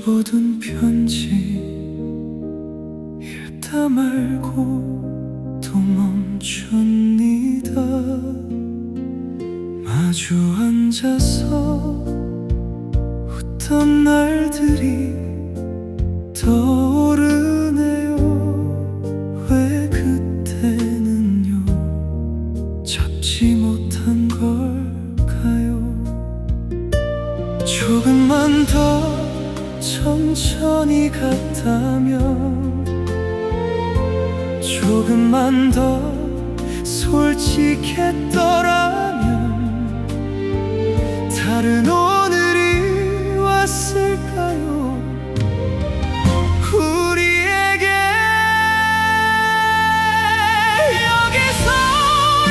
접어둔 편지 읽다 말고 또 멈춥니다. 마주 앉아서 웃던 날들이 떠오르네요. 왜 그때는요 잡지 못한 걸까요? 조금만 더 천천히 갔다면, 조금만 더 솔직했더라면 다른 오늘이 왔을까요? 우리에게 여기서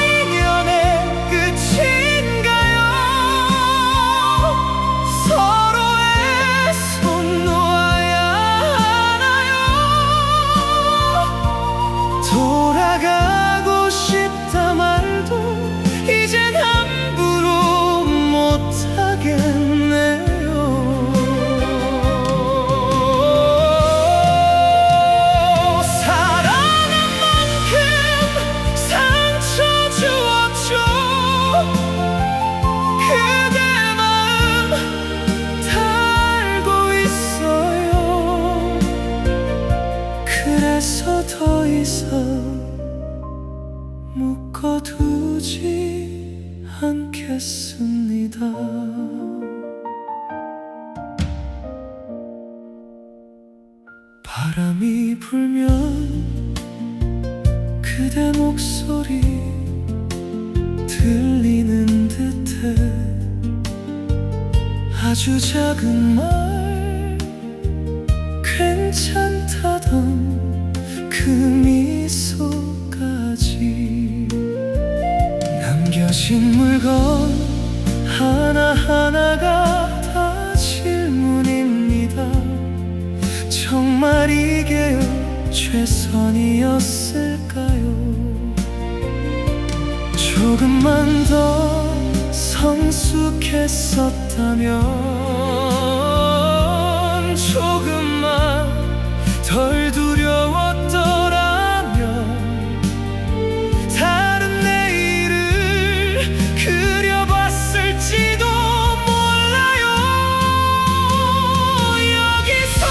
인연의 끝인가요? 서로의 손 놓아야 하나요? 돌아가고 싶다 말도 이젠 함부로 못하겠네요. 사랑한 만큼 상처 주었죠. 그대 마음 다 알고 있어요. 그래서 더 이상 묶어두지 않겠습니다. 바람이 불면 그대 목소리 들리는 듯해. 아주 작은 말 괜찮다던 그 미소까지, 남겨진 물건 하나하나가 다 질문입니다. 정말 이게 최선이었을까요? 조금만 더 성숙했었다면, 조금만 덜 두려웠더라면 다른 내일을 그려봤을지도 몰라요. 여기서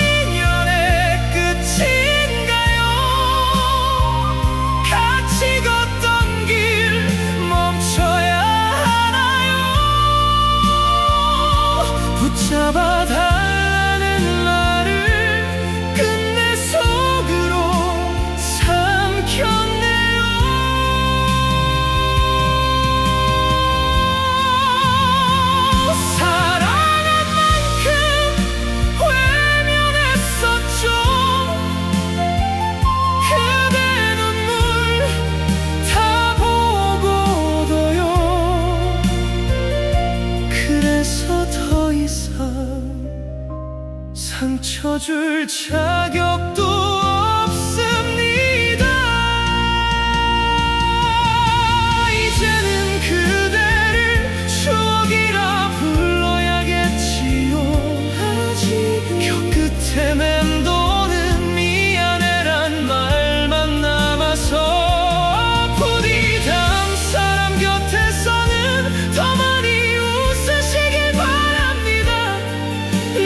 인연의 끝인가요? 같이 걷던 길 멈춰야 하나요? 붙잡아 달라는 말을 끝내 속으로 삼켰네요. 사랑한 만큼 외면했었죠. 그대 눈물 다 보고도요. 그래서 더 이상 상처 줄 자격도 없습니다. 이제는 그대를 추억이라 불러야겠지요. 겨 끝에 맴도는 미안해란 말만 남아서 부디 다음 사람 곁에서는 더 많이 웃으시길 바랍니다.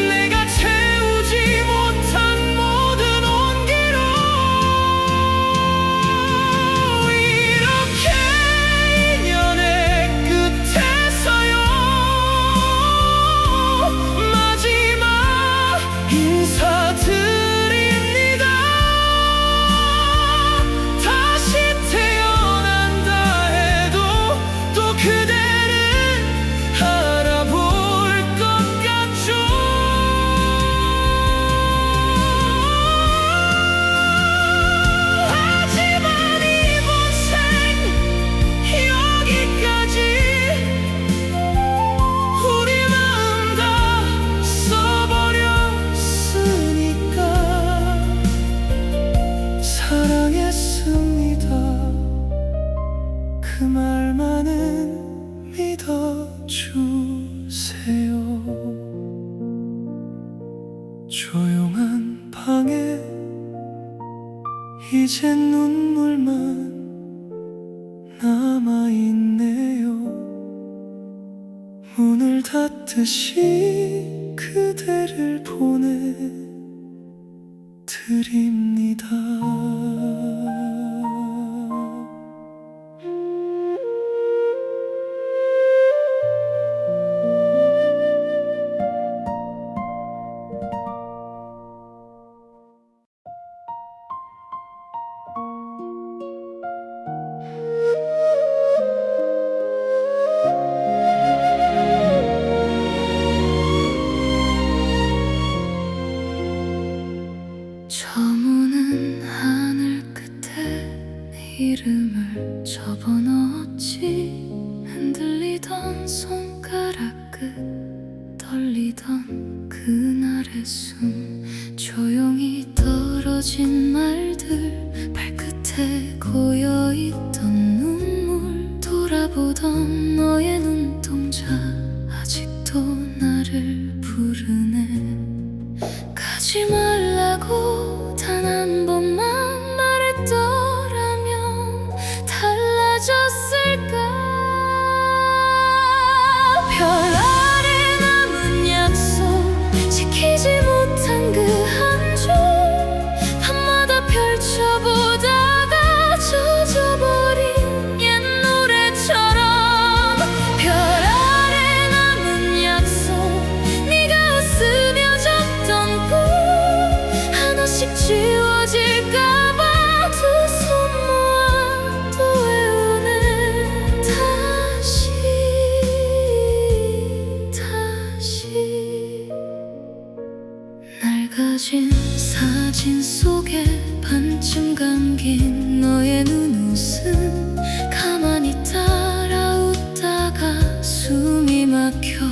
내가 채우지 못한 모든 온기로 이렇게 인연의 끝에서요 마지막 인사드립니다. 다시 태어난다 해도 또 그대를 알아볼 것 같죠. 하지만 이번 생 여기까지 우리 마음 다 써버렸으니까 사랑했습니다. 그 말만은 믿어주세요. 이제 눈물만 남아있네요. 문을 닫듯이 그대를 보내드립니다. 저무는 하늘 끝에 내 이름을 접어넣었지. 흔들리던 손가락 끝 떨리던 그날의 숨, 조용히 떨어진 말들, 발끝에 고여있던 눈물, 돌아보던 너의 눈동자 아직도 나를 부르네. 가지 말라고 단 한 번만 말했더라면 달라졌을까. 별 아래 남은 약속, 지키지 못한 그 한 줄, 밤마다 펼쳐보다가 젖어버린 옛 노래처럼. 별 아래 남은 약속, 네가 웃으며 적던 꿈 하나씩 지워질까봐 두 손 모아 또 외우네. 다시 낡아진 사진 속에 반쯤 감긴 너의 눈웃음, 가만히 따라웃다가 숨이 막혀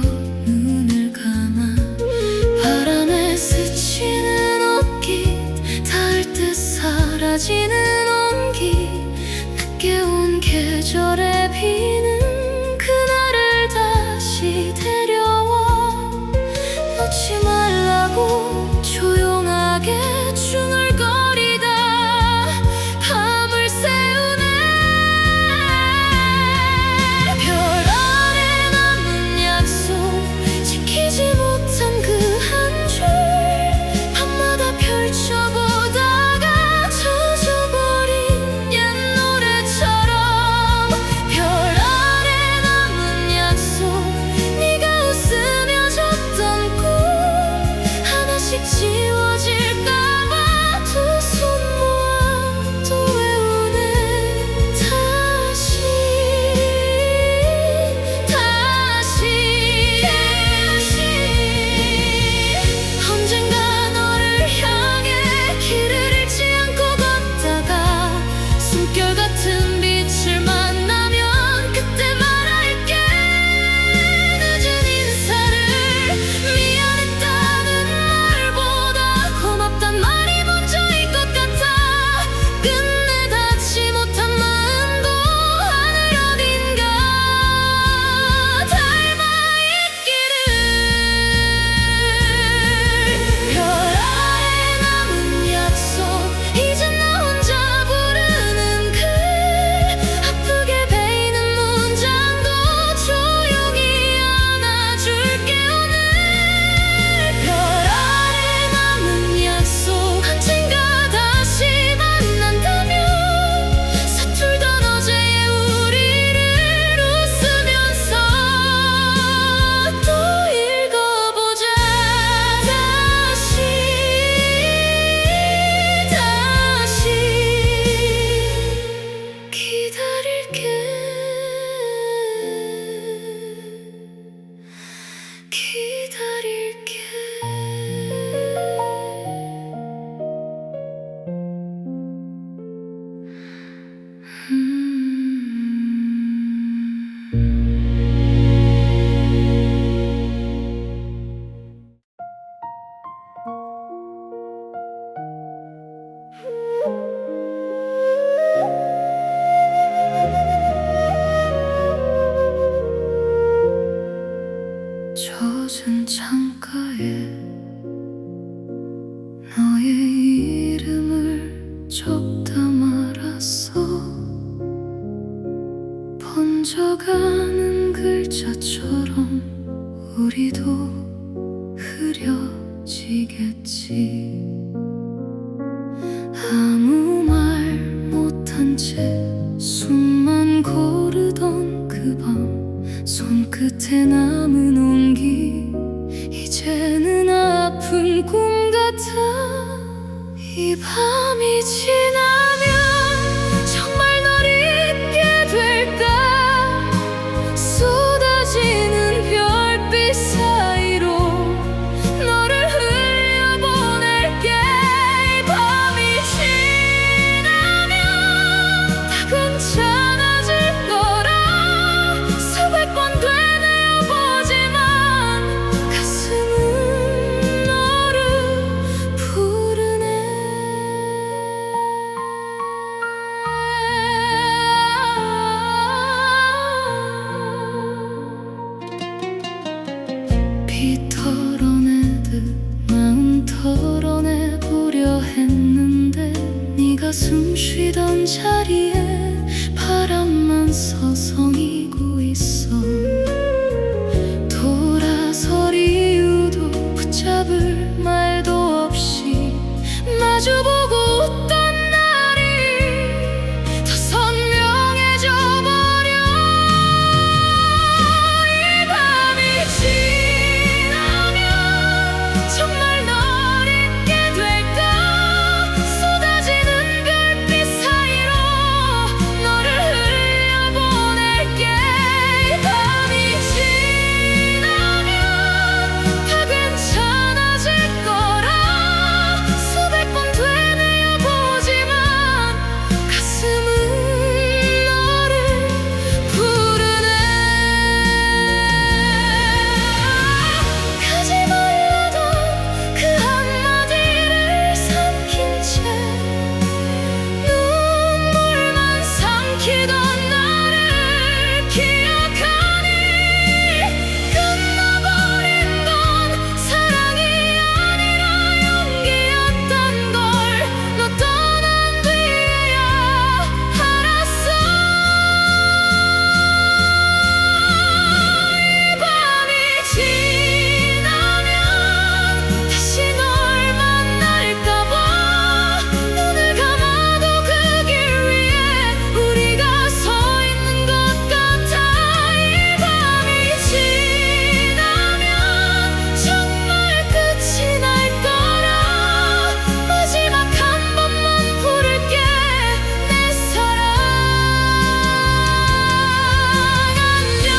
눈을 감아. 바람에 스치는 옷깃, 닿을 듯 사라지는 온기, 늦게 온 계절에 비는 그날을 다시 데려와. 놓지 말라고 조용하게 중얼거리다 밤을 새우네. 별 아래 남은 약속, 지키지 못한 그 한 줄, 밤마다 펼쳐보다가 젖어버린 옛 노래처럼. 별 아래 남은 약속, 네가 웃으며 적던 꿈 하나씩 지워질까봐 두 손 모아 또 외우네. 다시 언젠가 너를 향해 길을 잃지 않고 걷다가 숨결 같은 빛을 만나면 그때 말할게. 늦은 인사를 미안했다는 말보다 고맙단 말이 먼저일 것 같아. 끝내 닿지 못한 마음도 하늘 어딘가 닮아있기를. 별 아래 남은 약속, 이젠 나 혼자 부르는 글, 아프게 베이는 문장도 조용히 안아줄게 오늘. 별 아래 남은 약속, 언젠가 다시 만난다면 서툴던 어제의 우리를 웃으면서 또 읽어보자. 다시 기다릴게. 기다릴게. 젖은 창가에 너의 이름을 적다 것처럼 우리도 흐려지겠지. 아무 말 못한 채 숨만 고르던 그 밤, 손끝에 남은 온기 이제는 아픈 꿈 같아. 이 밤이 지나면 정말 널 잊게 될까? 쏟아지는 별빛 사이로 너를 흘려보낼게. 이 밤이 지나면 다 괜찮아질 거라 수백 번 되뇌어보지만 가슴은 너를 부르네. 피 털어내듯 마음 털어내보려 했는데 네가 숨 쉬던 자리에 바람만 서성이고 있어. 돌아설 이유도 붙잡을 말도 없이 마주보고 웃던 날이 더 선명해져 버려. 이 밤이 지나면 정말 널 잊게 될까? 쏟아지는 별빛 사이로 너를 흘려보낼게. 이 밤이 지나면 다 괜찮아질 거라 수백 번 되뇌어보지만 가슴은 너를 부르네. 가지 말라던 그 한마디를 삼킨 채 눈물만 삼키던 나를 기억하니 끝나버린 건 사랑이 아니라 연기였던 걸 너 떠난 뒤에야 알았어. 이 밤이 지나면 다시 널 만날까봐 눈을 감아도 그 길 위에 우리가 서 있는 것 같아. 이 밤이 지나면 정말 끝이 날 거라 마지막 한 번만 부를게. 내 사랑 안녕.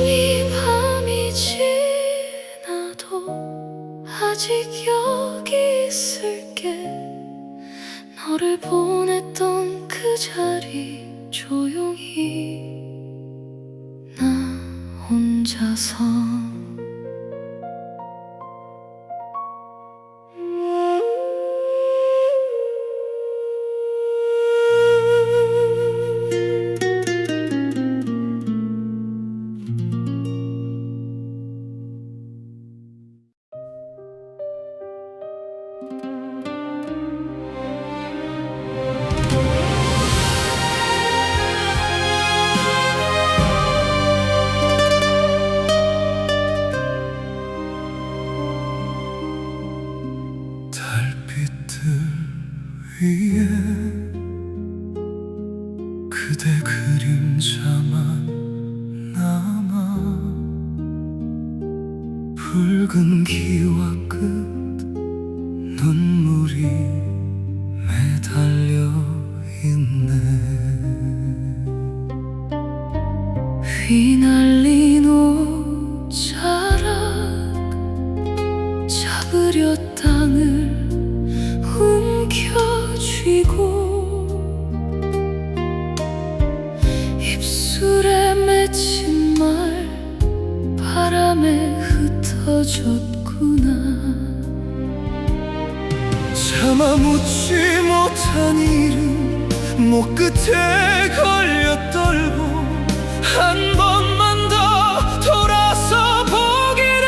이 밤이 지나도 아직 여기 있을게. 너를 보냈던 그 자리 조용히 나 혼자서. 달빛들 위에 그대 그림자만 남아 붉은 기와 끝 눈물이 매달려 있네. 휘날린 옷자락 잡으려 땅을 움켜쥐고 입술에 맺힌 말 바람에 흩어졌구나. 차마 묻지 못한 이름 목 끝에 걸려 떨고 한 번만 더 돌아서 보기를.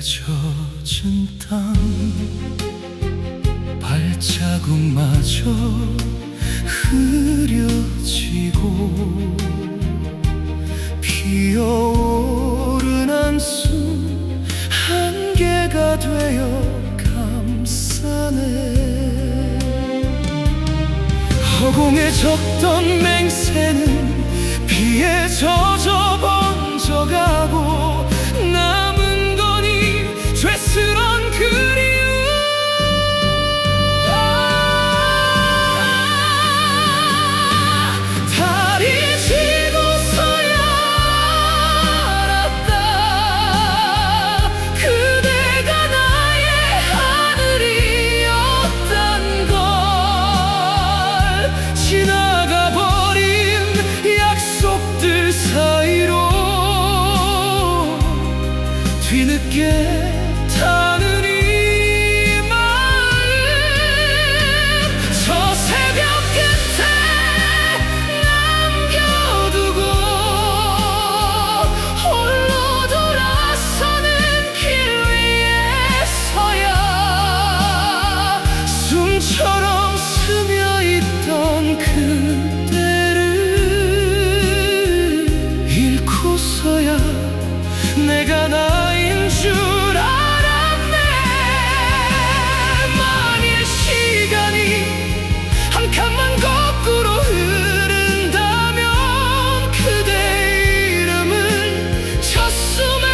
젖은 땅 발자국마저 흐려지고 피어오른 한숨 한계가 되어 감싸네. 허공에 적던 맹세는 비에 젖어 번져가고 남은 건 이 죄스런 그리움. 달이 지고서야 알았다. 그대가 나의 하늘이었단 걸. 지나가버린 약속들 사이로 뒤늦게 타는 이 마음. 저 새벽 끝에 남겨두고 홀로 돌아서는 길 위에서야 숨처럼 스며있던 그대를 잃고서야 내가 나인 줄 알았네. 만일 시간이 한 칸만 거꾸로 흐른다면 그대의 이름을 첫숨에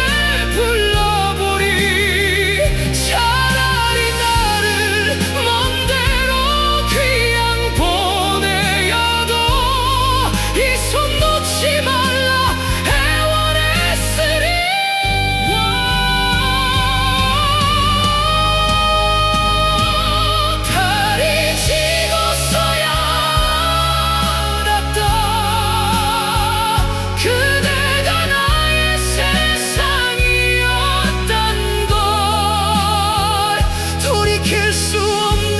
불러보리. 차라리 나를 먼데로 귀양 보내야도 이 손 놓지 말라 애원했으리. 달이 지고서야 알았다. 그대가 나의 세상이었단 걸. 돌이킬 수 없는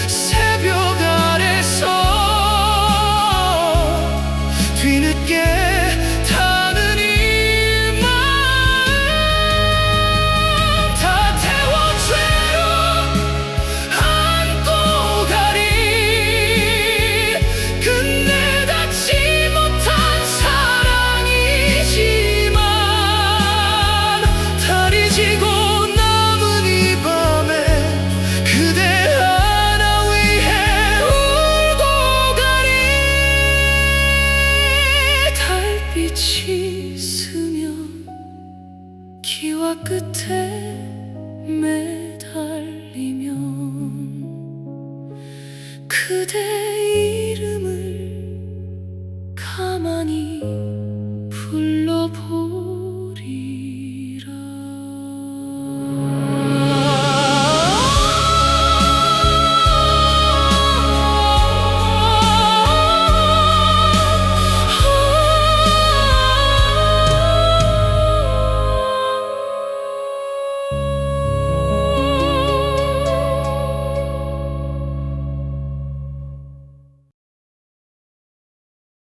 새벽 아래서 뒤늦게 타는 이 마음. 다 태워 죄로 안고 가리. 끝내 닿지 못한 사랑이지만 달이 지고 남은 이 밤에 그대 하나 위해 울고 가리. 달빛이 스며 기와 끝에 매